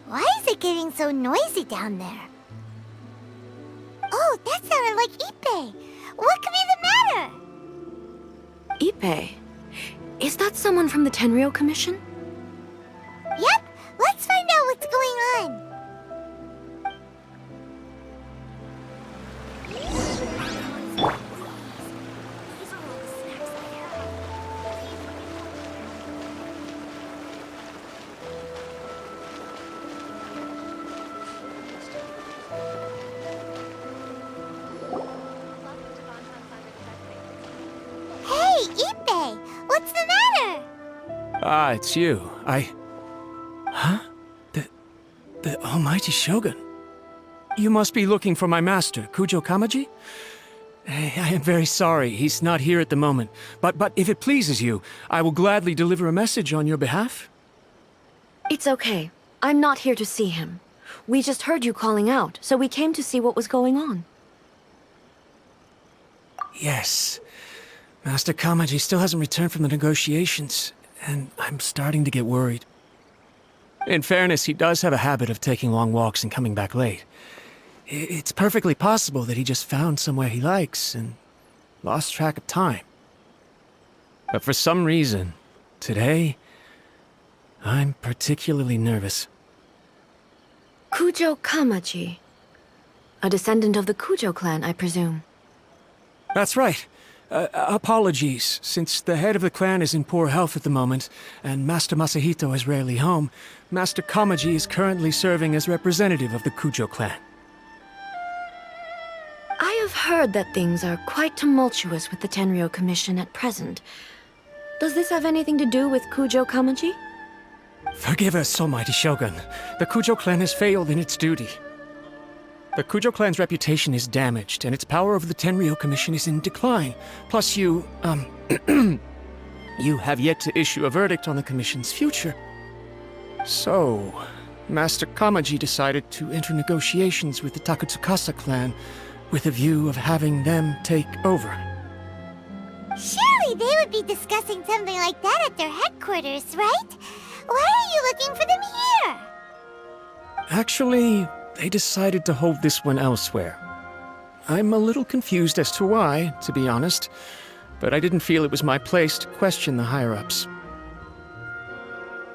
Why is it getting so noisy down there? Oh, that sounded like Ippei. What could be the matter? Ippei? Is that someone from the Tenryou Commission? Yep, let's find out what's going on. Hey, Ippei, what's the matter? Ah, it's you. Huh? The Almighty Shogun. You must be looking for my master, Kujo Kamaji? I am very sorry, he's not here at the moment. But if it pleases you, I will gladly deliver a message on your behalf. It's okay. I'm not here to see him. We just heard you calling out, so we came to see what was going on. Yes. Master Kamaji still hasn't returned from the negotiations, and I'm starting to get worried. In fairness, he does have a habit of taking long walks and coming back late. It's perfectly possible that he just found somewhere he likes and lost track of time. But for some reason, today, I'm particularly nervous. Kujo Kamaji. A descendant of the Kujo clan, I presume. That's right. Apologies, since the head of the clan is in poor health at the moment, and Master Masahito is rarely home, Master Kamaji is currently serving as representative of the Kujo clan. I have heard that things are quite tumultuous with the Tenryo Commission at present. Does this have anything to do with Kujo Kamaji? Forgive us, Almighty Shogun. The Kujo clan has failed in its duty. The Kujo clan's reputation is damaged, and its power over the Tenryo Commission is in decline. Plus you have yet to issue a verdict on the Commission's future. So, Master Kamaji decided to enter negotiations with the Takatsukasa clan with a view of having them take over. Surely they would be discussing something like that at their headquarters, right? Why are you looking for them here? Actually, they decided to hold this one elsewhere. I'm a little confused as to why, to be honest, but I didn't feel it was my place to question the higher-ups.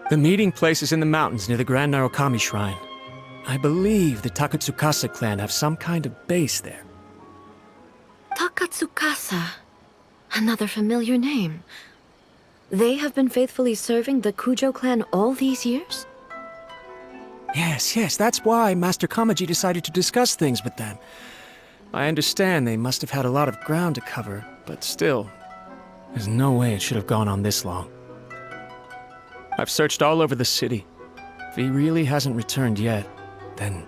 The meeting place is in the mountains near the Grand Narukami Shrine. I believe the Takatsukasa clan have some kind of base there. Takatsukasa. Another familiar name. They have been faithfully serving the Kujo clan all these years? Yes, that's why Master Kamaji decided to discuss things with them. I understand they must have had a lot of ground to cover, but still, there's no way it should have gone on this long. I've searched all over the city. If he really hasn't returned yet, then...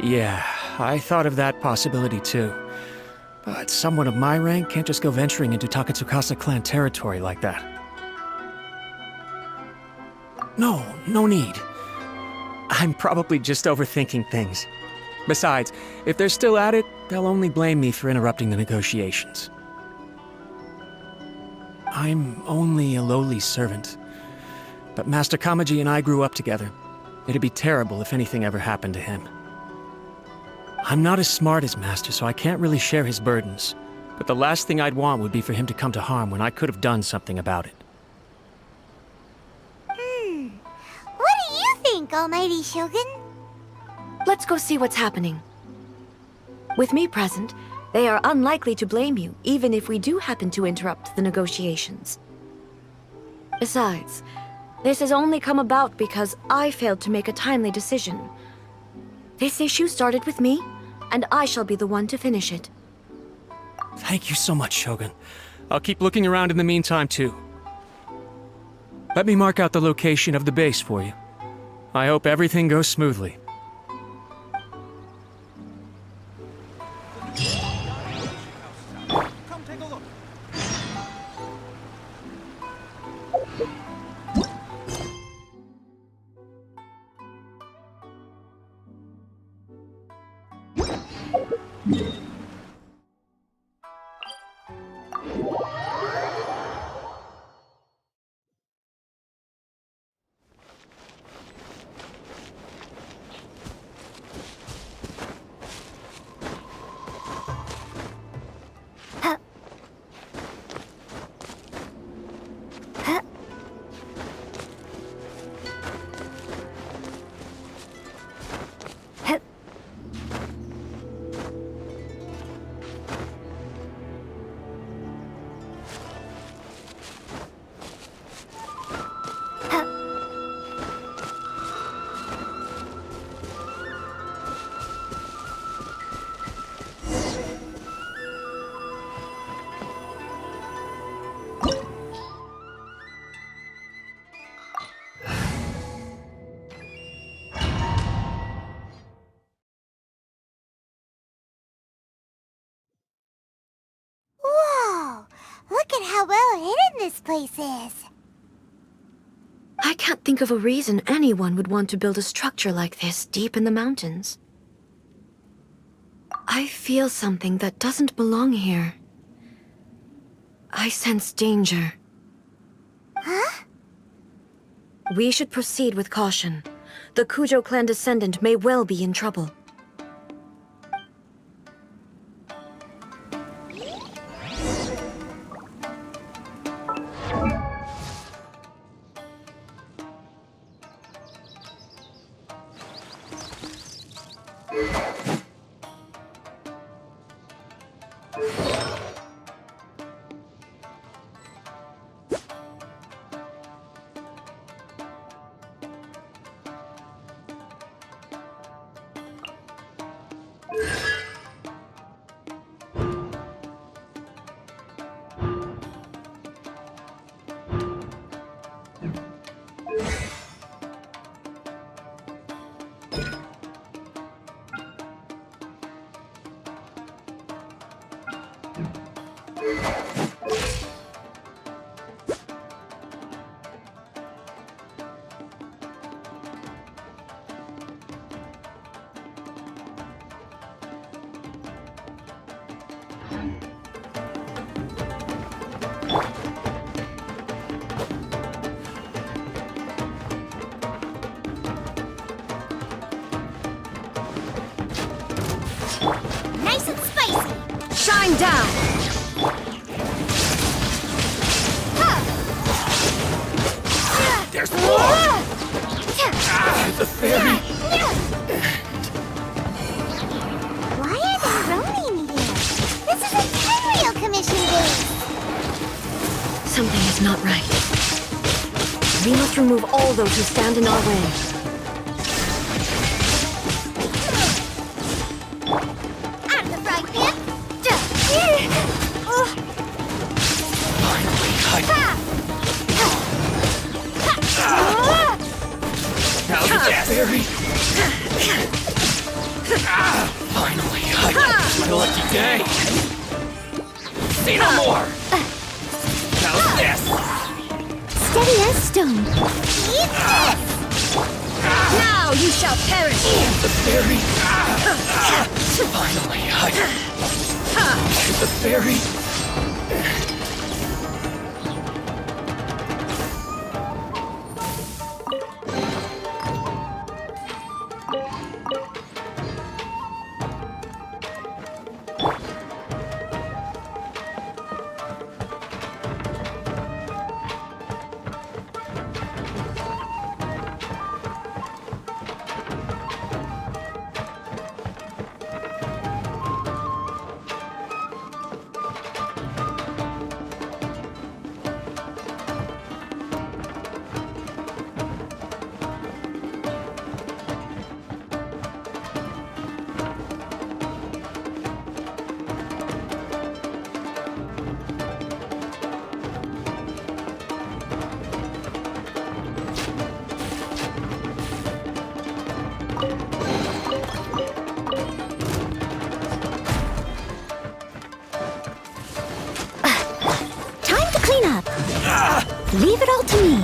Yeah, I thought of that possibility too. But someone of my rank can't just go venturing into Takatsukasa clan territory like that. No need. I'm probably just overthinking things. Besides, if they're still at it, they'll only blame me for interrupting the negotiations. I'm only a lowly servant. But Master Kamaji and I grew up together. It'd be terrible if anything ever happened to him. I'm not as smart as Master, so I can't really share his burdens. But the last thing I'd want would be for him to come to harm when I could have done something about it. What do you think, Almighty Shogun? Let's go see what's happening. With me present, they are unlikely to blame you, even if we do happen to interrupt the negotiations. Besides, this has only come about because I failed to make a timely decision. This issue started with me, and I shall be the one to finish it. Thank you so much, Shogun. I'll keep looking around in the meantime, too. Let me mark out the location of the base for you. I hope everything goes smoothly. Come take a look. Whoa! Look at how well hidden this place is. I can't think of a reason anyone would want to build a structure like this deep in the mountains. I feel something that doesn't belong here. I sense danger. Huh? We should proceed with caution. The Kujo clan descendant may well be in trouble. Nice and spicy! Shine down! There's more! The fairy! Why are they roaming here? This is a Tenryou commission base! Something is not right. We must remove all those who stand in our way. Out of the frying pan! How's that, fairy? Finally, it's my lucky day. Say no more. How's this? Steady as stone. Eat this! Now you shall perish! The fairy. Finally, the fairy. Time to clean up. Leave it all to me.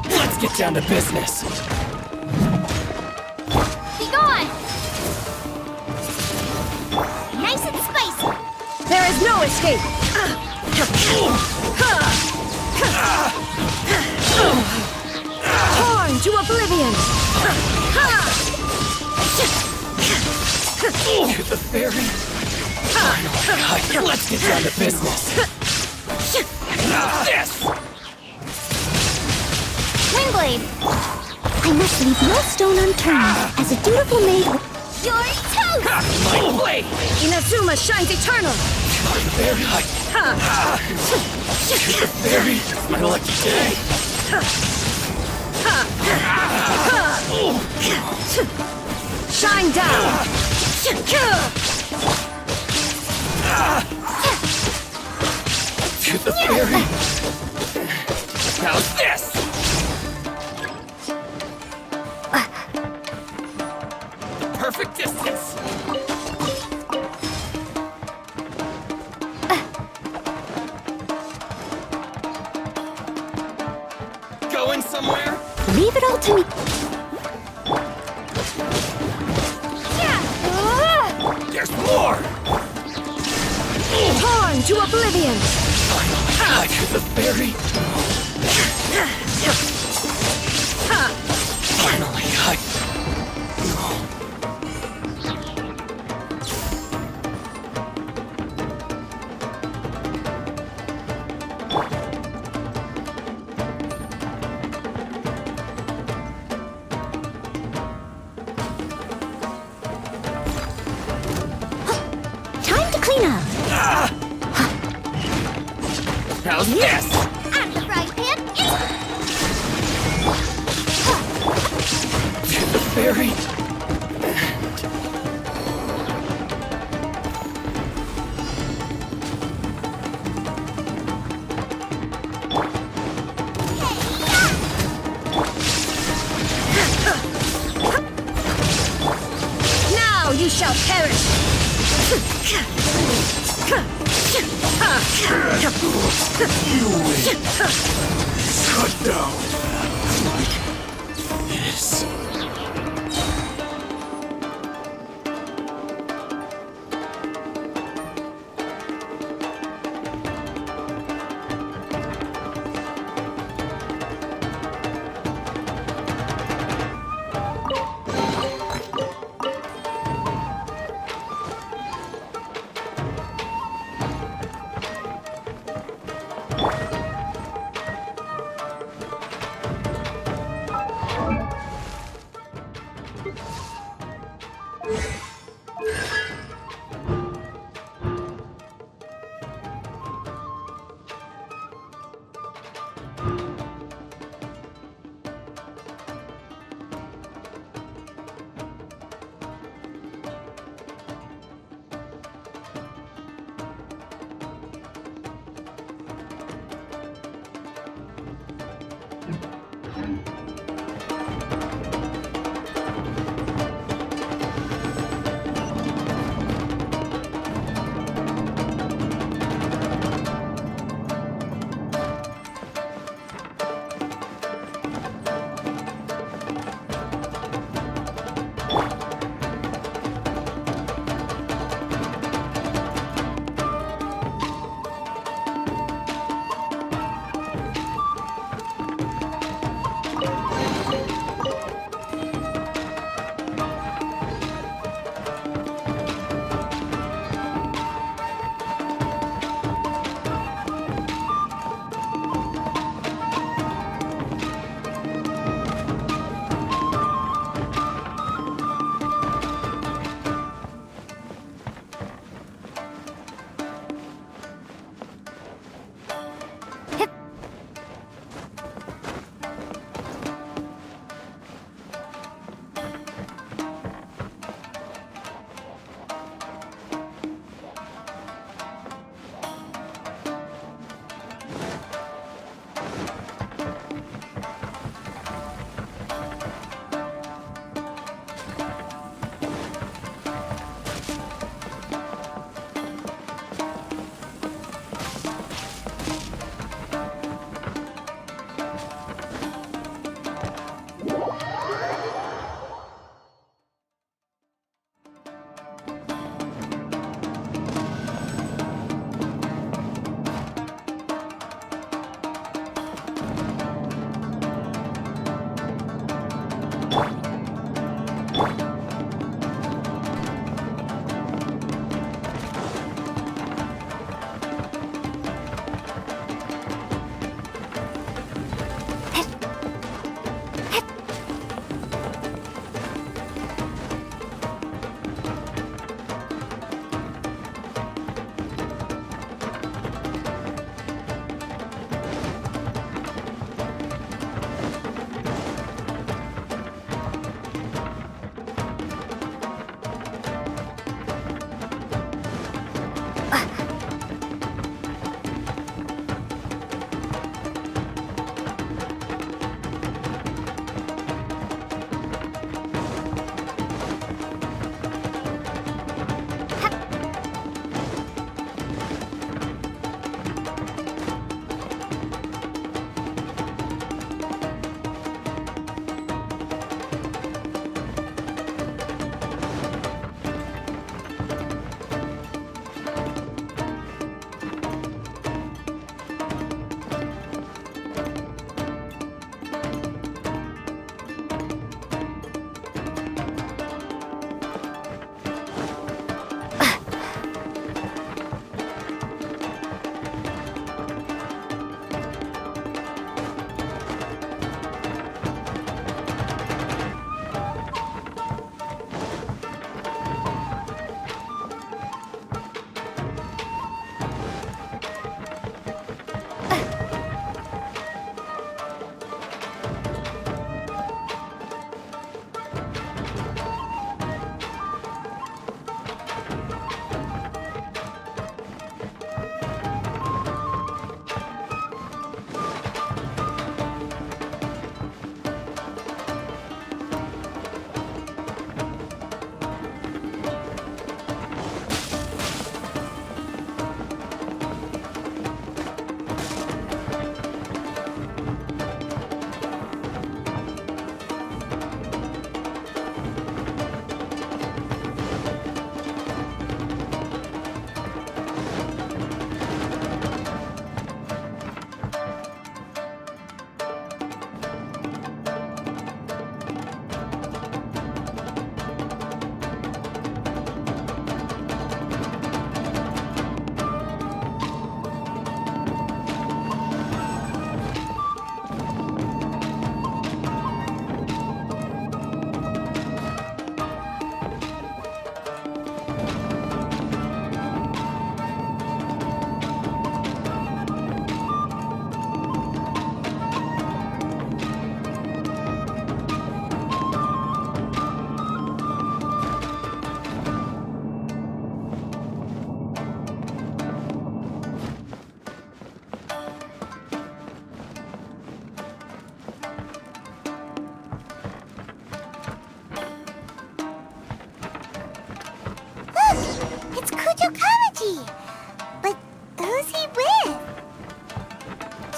Let's get down to business. Be gone! Nice and spicy. There is no escape! Torn to oblivion! The fairy. Finally, let's get down to business. Now this. Windblade! I must leave no stone unturned. As a dutiful maid, you're toast! My blade. Inazuma shines eternal! The fairy. It's my lucky day. Shine down! To the fairy. How's this? perfect distance! Going somewhere? Leave it all to me. There's more! Torn to oblivion! Like the fairy! Finally, Time to clean up. how's this? I'm the frying pan. The fairy? Now you shall perish! Cut down. Like this.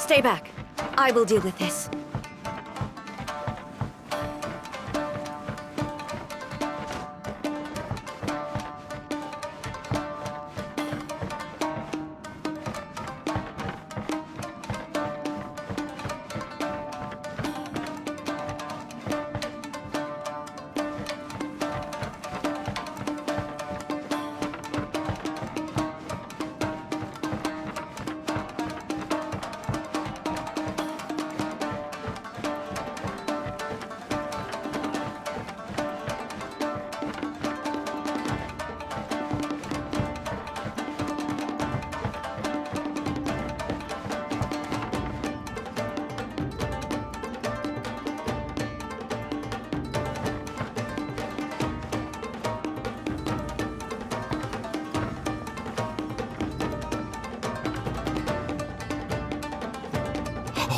Stay back. I will deal with this.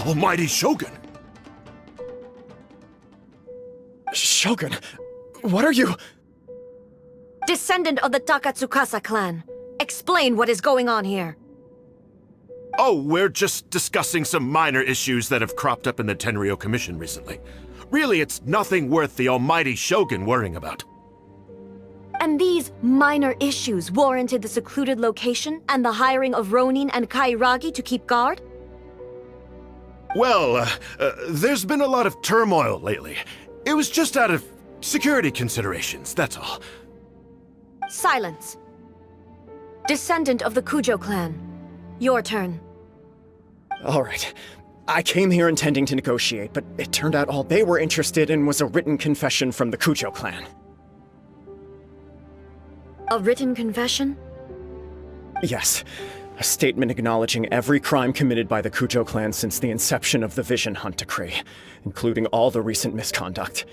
Almighty Shogun! Shogun, what are you? Descendant of the Takatsukasa clan. Explain what is going on here. Oh, we're just discussing some minor issues that have cropped up in the Tenryo Commission recently. Really, it's nothing worth the Almighty Shogun worrying about. And these minor issues warranted the secluded location and the hiring of Ronin and Kairagi to keep guard? Well, there's been a lot of turmoil lately. It was just out of security considerations, that's all. Silence. Descendant of the Kujo clan. Your turn. All right. I came here intending to negotiate, but it turned out all they were interested in was a written confession from the Kujo clan. A written confession? Yes. A statement acknowledging every crime committed by the Kujo clan since the inception of the Vision Hunt Decree, including all the recent misconduct.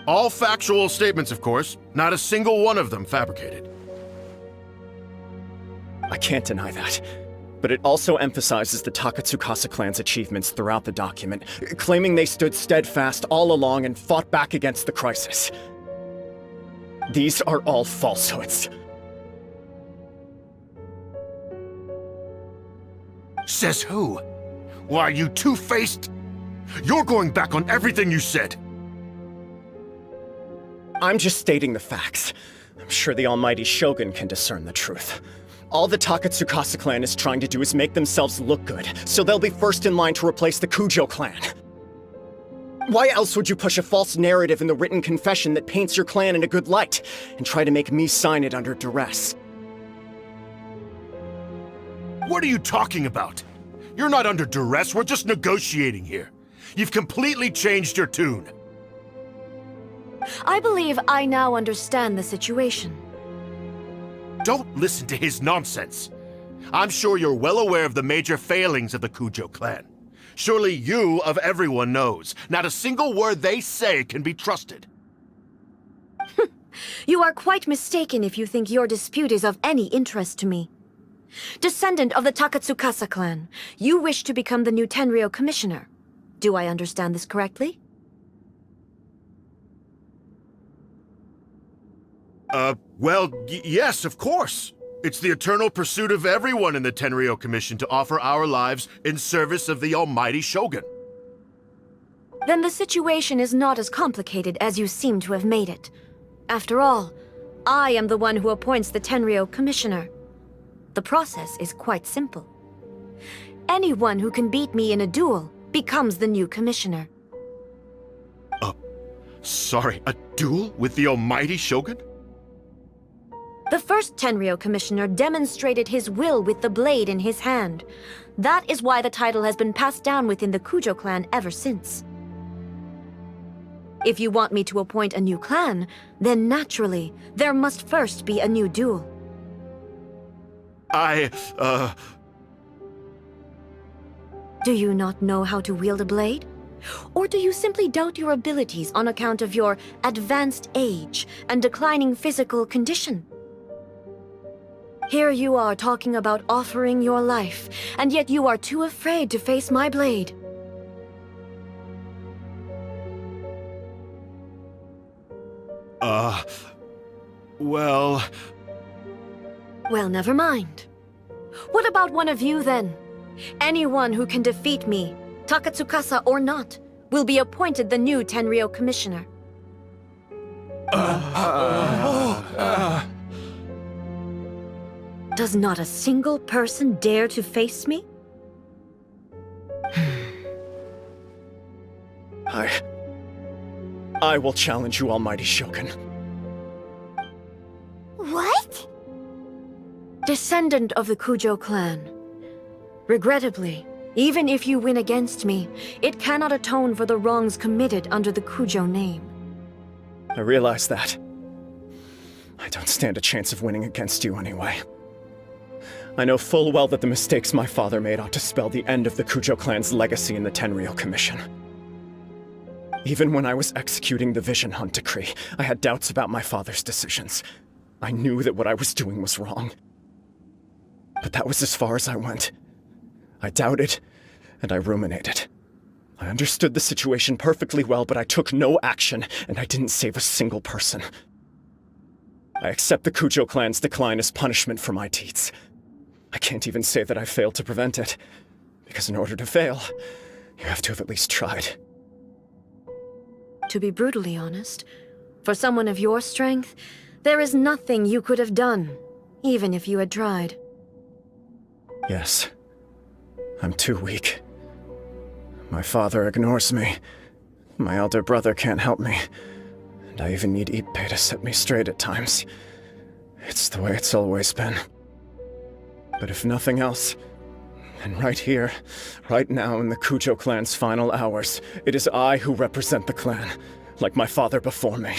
All factual statements, of course. Not a single one of them fabricated. I can't deny that. But it also emphasizes the Takatsukasa clan's achievements throughout the document, claiming they stood steadfast all along and fought back against the crisis. These are all falsehoods. Says who? Why, you two-faced... You're going back on everything you said! I'm just stating the facts. I'm sure the Almighty Shogun can discern the truth. All the Takatsukasa clan is trying to do is make themselves look good, so they'll be first in line to replace the Kujo clan. Why else would you push a false narrative in the written confession that paints your clan in a good light, and try to make me sign it under duress? What are you talking about? You're not under duress, we're just negotiating here. You've completely changed your tune. I believe I now understand the situation. Don't listen to his nonsense. I'm sure you're well aware of the major failings of the Kujo clan. Surely you, of everyone, knows. Not a single word they say can be trusted. You are quite mistaken if you think your dispute is of any interest to me. Descendant of the Takatsukasa clan, you wish to become the new Tenryo commissioner. Do I understand this correctly? Well, yes, of course. It's the eternal pursuit of everyone in the Tenryo Commission to offer our lives in service of the Almighty Shogun. Then the situation is not as complicated as you seem to have made it. After all, I am the one who appoints the Tenryo commissioner. The process is quite simple. Anyone who can beat me in a duel becomes the new commissioner. Sorry, a duel with the Almighty Shogun? The first Tenryo commissioner demonstrated his will with the blade in his hand. That is why the title has been passed down within the Kujo clan ever since. If you want me to appoint a new clan, then naturally, there must first be a new duel. Do you not know how to wield a blade? Or do you simply doubt your abilities on account of your advanced age and declining physical condition? Here you are talking about offering your life, and yet you are too afraid to face my blade. Well... Well, never mind. What about one of you, then? Anyone who can defeat me, Takatsukasa or not, will be appointed the new Tenryou Commissioner. Does not a single person dare to face me? I will challenge you, Almighty Shogun. What? Descendant of the Kujo clan. Regrettably, even if you win against me, it cannot atone for the wrongs committed under the Kujo name. I realize that. I don't stand a chance of winning against you anyway. I know full well that the mistakes my father made ought to spell the end of the Kujo clan's legacy in the Tenryou Commission. Even when I was executing the Vision Hunt decree, I had doubts about my father's decisions. I knew that what I was doing was wrong. But that was as far as I went. I doubted, and I ruminated. I understood the situation perfectly well, but I took no action, and I didn't save a single person. I accept the Kujo clan's decline as punishment for my deeds. I can't even say that I failed to prevent it, because in order to fail, you have to have at least tried. To be brutally honest, for someone of your strength, there is nothing you could have done, even if you had tried. Yes. I'm too weak. My father ignores me. My elder brother can't help me. And I even need Ippei to set me straight at times. It's the way it's always been. But if nothing else, then right here, right now in the Kujo clan's final hours, it is I who represent the clan, like my father before me.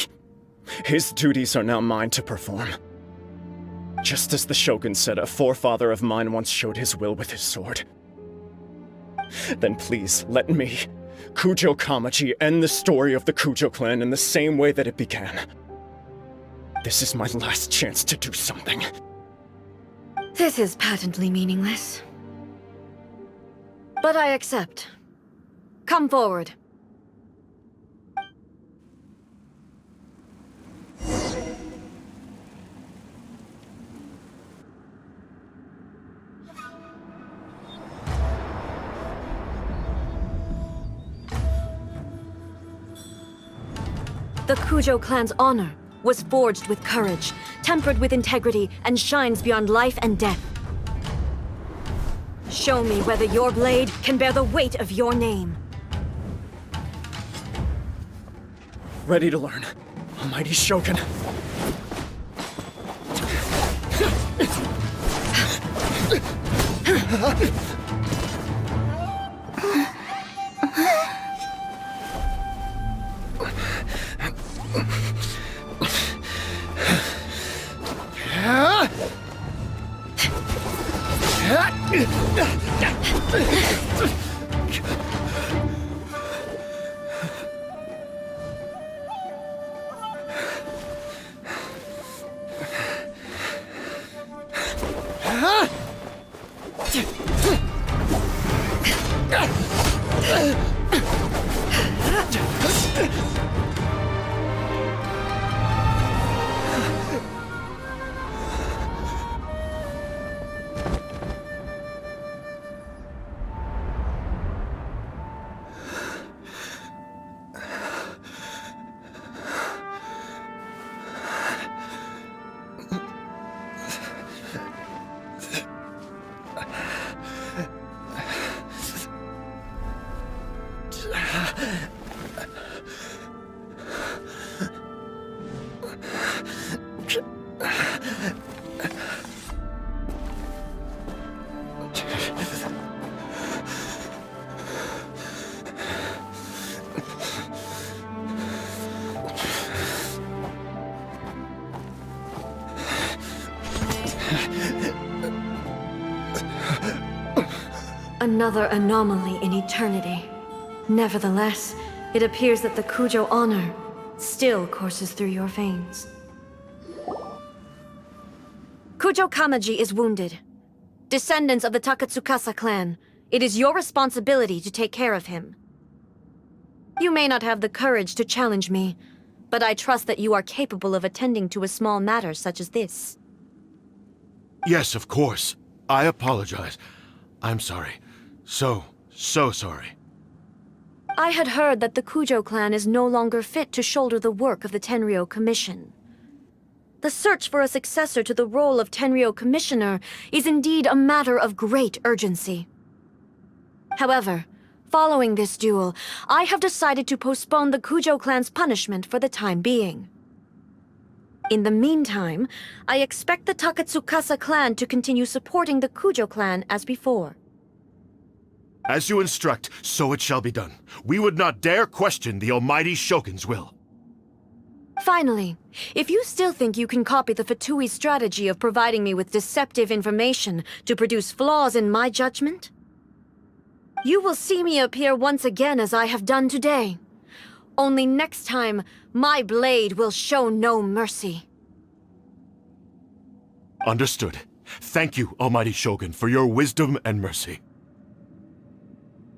His duties are now mine to perform. Just as the Shogun said, a forefather of mine once showed his will with his sword. Then please, let me, Kujo Kamaji, end the story of the Kujo clan in the same way that it began. This is my last chance to do something. This is patently meaningless. But I accept. Come forward. The Kujo clan's honor was forged with courage, tempered with integrity, and shines beyond life and death. Show me whether your blade can bear the weight of your name. Ready to learn, Almighty Shogun. Another anomaly in eternity. Nevertheless, it appears that the Kujo honor still courses through your veins. Kujo Kamaji is wounded. Descendants of the Takatsukasa clan, it is your responsibility to take care of him. You may not have the courage to challenge me, but I trust that you are capable of attending to a small matter such as this. Yes, of course. I apologize. I'm sorry. So sorry. I had heard that the Kujo clan is no longer fit to shoulder the work of the Tenryou Commission. The search for a successor to the role of Tenryou Commissioner is indeed a matter of great urgency. However, following this duel, I have decided to postpone the Kujo clan's punishment for the time being. In the meantime, I expect the Takatsukasa clan to continue supporting the Kujo clan as before. As you instruct, so it shall be done. We would not dare question the almighty Shogun's will. Finally, if you still think you can copy the Fatui strategy of providing me with deceptive information to produce flaws in my judgment, you will see me appear once again as I have done today. Only next time, my blade will show no mercy. Understood. Thank you, almighty Shogun, for your wisdom and mercy.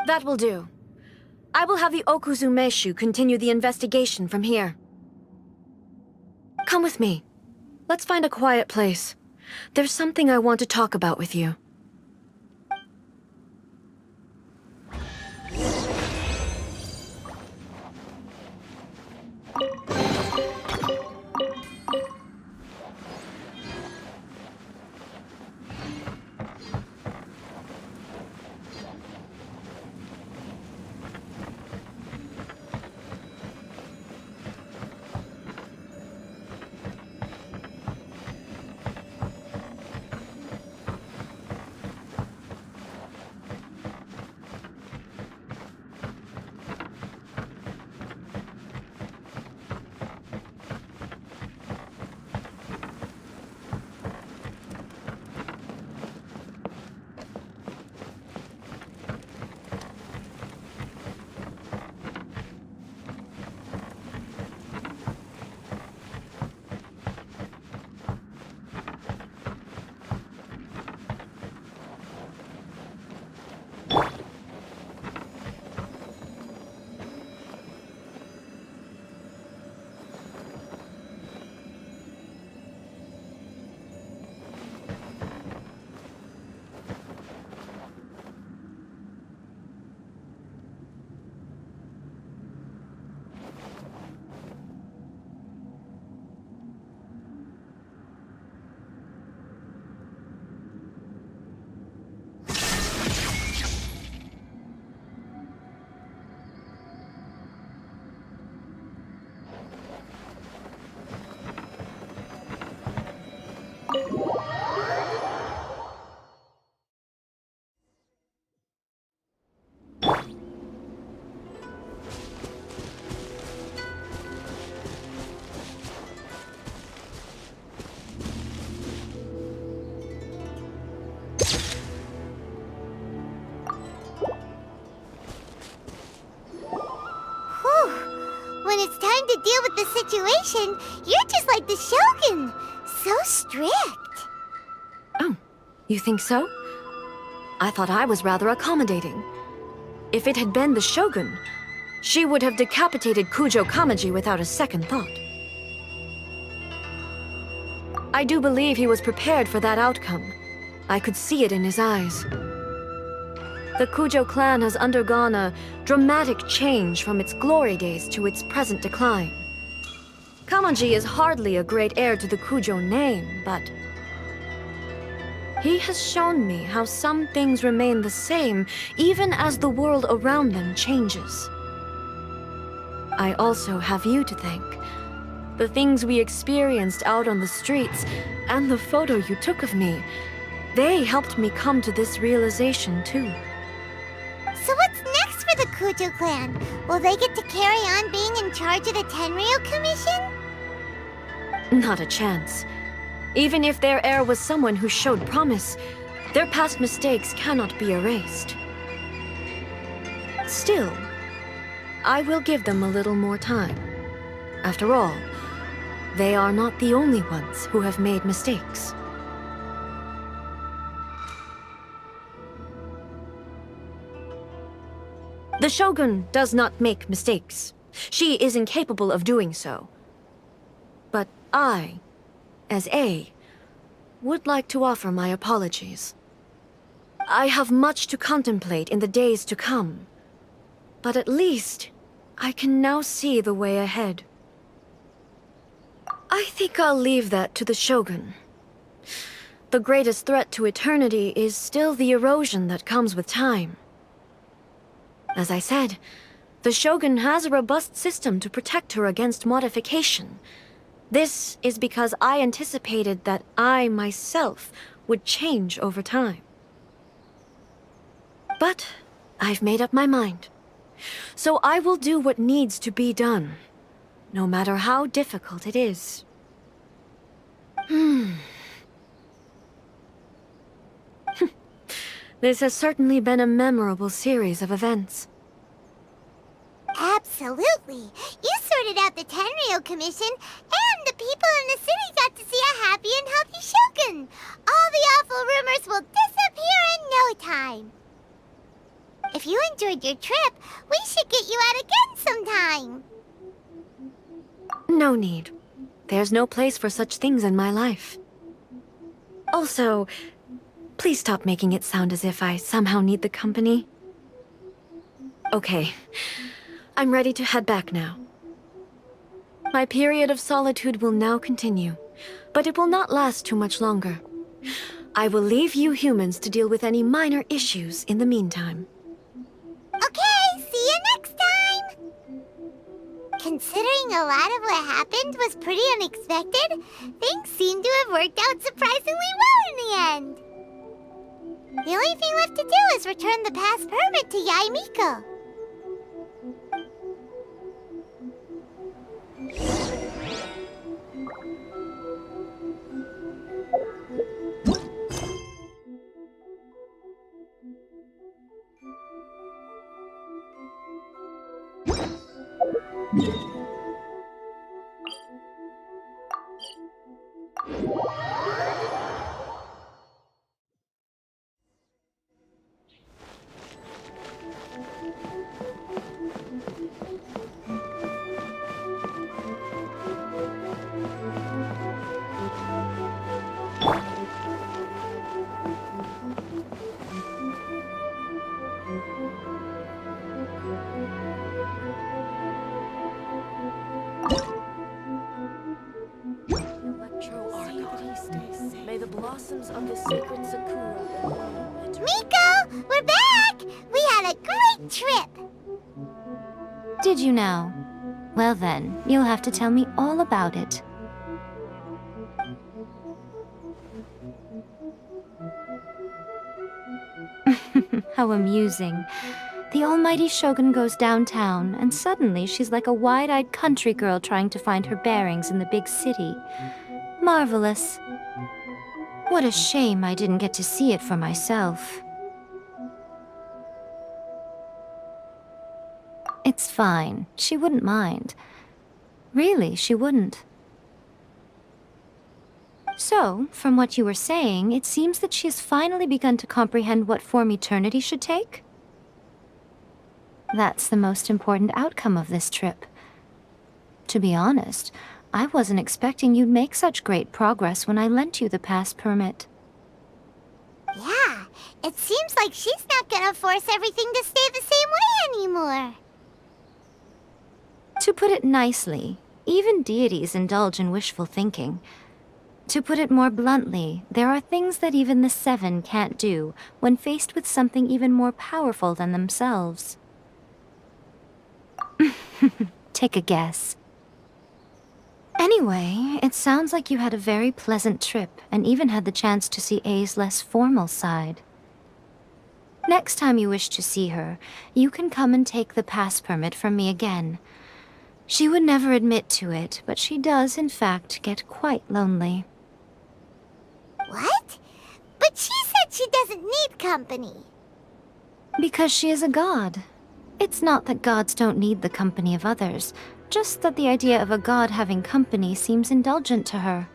That will do. I will have the Okuzumeshu continue the investigation from here. Come with me. Let's find a quiet place. There's something I want to talk about with you. When it's time to deal with the situation, you're just like the Shogun. So strict. Oh, you think so? I thought I was rather accommodating. If it had been the Shogun, she would have decapitated Kujo Kamaji without a second thought. I do believe he was prepared for that outcome. I could see it in his eyes. The Kujo clan has undergone a dramatic change from its glory days to its present decline. Kamaji is hardly a great heir to the Kujo name, but he has shown me how some things remain the same even as the world around them changes. I also have you to thank. The things we experienced out on the streets and the photo you took of me, they helped me come to this realization too. So what's next for the Kujo clan? Will they get to carry on being in charge of the Tenryou Commission? Not a chance. Even if their heir was someone who showed promise, their past mistakes cannot be erased. Still, I will give them a little more time. After all, they are not the only ones who have made mistakes. The Shogun does not make mistakes. She is incapable of doing so. But I, as A, would like to offer my apologies. I have much to contemplate in the days to come. But at least, I can now see the way ahead. I think I'll leave that to the Shogun. The greatest threat to eternity is still the erosion that comes with time. As I said, the Shogun has a robust system to protect her against modification. This is because I anticipated that I myself would change over time. But I've made up my mind. So I will do what needs to be done, no matter how difficult it is. This has certainly been a memorable series of events. Absolutely. You sorted out the Tenryo Commission, and the people in the city got to see a happy and healthy Shogun. All the awful rumors will disappear in no time. If you enjoyed your trip, we should get you out again sometime. No need. There's no place for such things in my life. Also, please stop making it sound as if I somehow need the company. Okay. I'm ready to head back now. My period of solitude will now continue, but it will not last too much longer. I will leave you humans to deal with any minor issues in the meantime. Okay, see you next time! Considering a lot of what happened was pretty unexpected, things seem to have worked out surprisingly well in the end. The only thing left to do is return the pass permit to Yaimiko. May the blossoms of the sacred sakura bloom eternally. Miko, we're back! We had a great trip! Did you now? Well then, you'll have to tell me all about it. How amusing. The almighty Shogun goes downtown, and suddenly she's like a wide-eyed country girl trying to find her bearings in the big city. Marvelous. What a shame I didn't get to see it for myself. It's fine. She wouldn't mind. Really, she wouldn't. So, from what you were saying, it seems that she has finally begun to comprehend what form eternity should take? That's the most important outcome of this trip. To be honest, I wasn't expecting you'd make such great progress when I lent you the pass permit. Yeah, it seems like she's not gonna force everything to stay the same way anymore. To put it nicely, even deities indulge in wishful thinking. To put it more bluntly, there are things that even the Seven can't do when faced with something even more powerful than themselves. Take a guess. Anyway, it sounds like you had a very pleasant trip and even had the chance to see A's less formal side. Next time you wish to see her, you can come and take the pass permit from me again. She would never admit to it, but she does, in fact, get quite lonely. What? But she said she doesn't need company. Because she is a god. It's not that gods don't need the company of others, just that the idea of a god having company seems indulgent to her.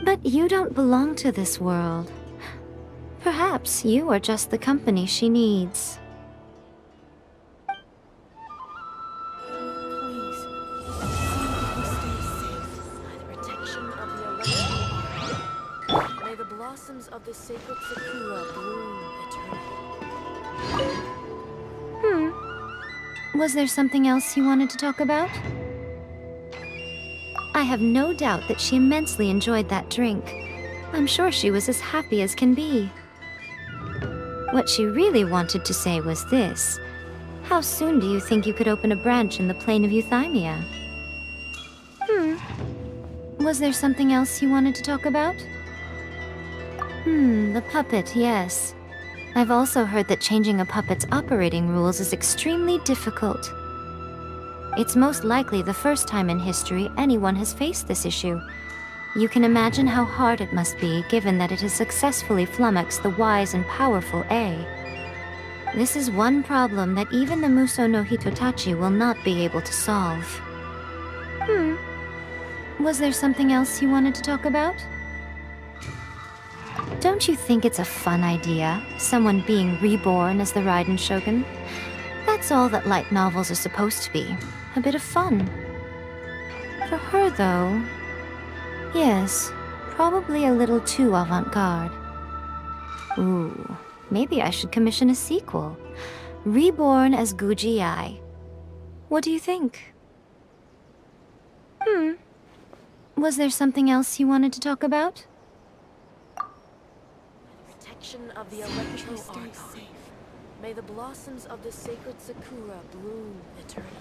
But you don't belong to this world. Perhaps you are just the company she needs. blossoms of the sacred sakura bloom eternally. Was there something else you wanted to talk about? I have no doubt that she immensely enjoyed that drink. I'm sure she was as happy as can be. What she really wanted to say was this. How soon do you think you could open a branch in the plain of Euthymia? Was there something else you wanted to talk about? The puppet, yes. I've also heard that changing a puppet's operating rules is extremely difficult. It's most likely the first time in history anyone has faced this issue. You can imagine how hard it must be, given that it has successfully flummoxed the wise and powerful A. This is one problem that even the Muso no Hitotachi will not be able to solve. Was there something else you wanted to talk about? Don't you think it's a fun idea, someone being reborn as the Raiden Shogun? That's all that light novels are supposed to be, a bit of fun. For her, though, yes, probably a little too avant-garde. Ooh, maybe I should commission a sequel. Reborn as Guji Ai. What do you think? Was there something else you wanted to talk about? Protection of the Electro Archon. May the blossoms of the sacred sakura bloom eternally.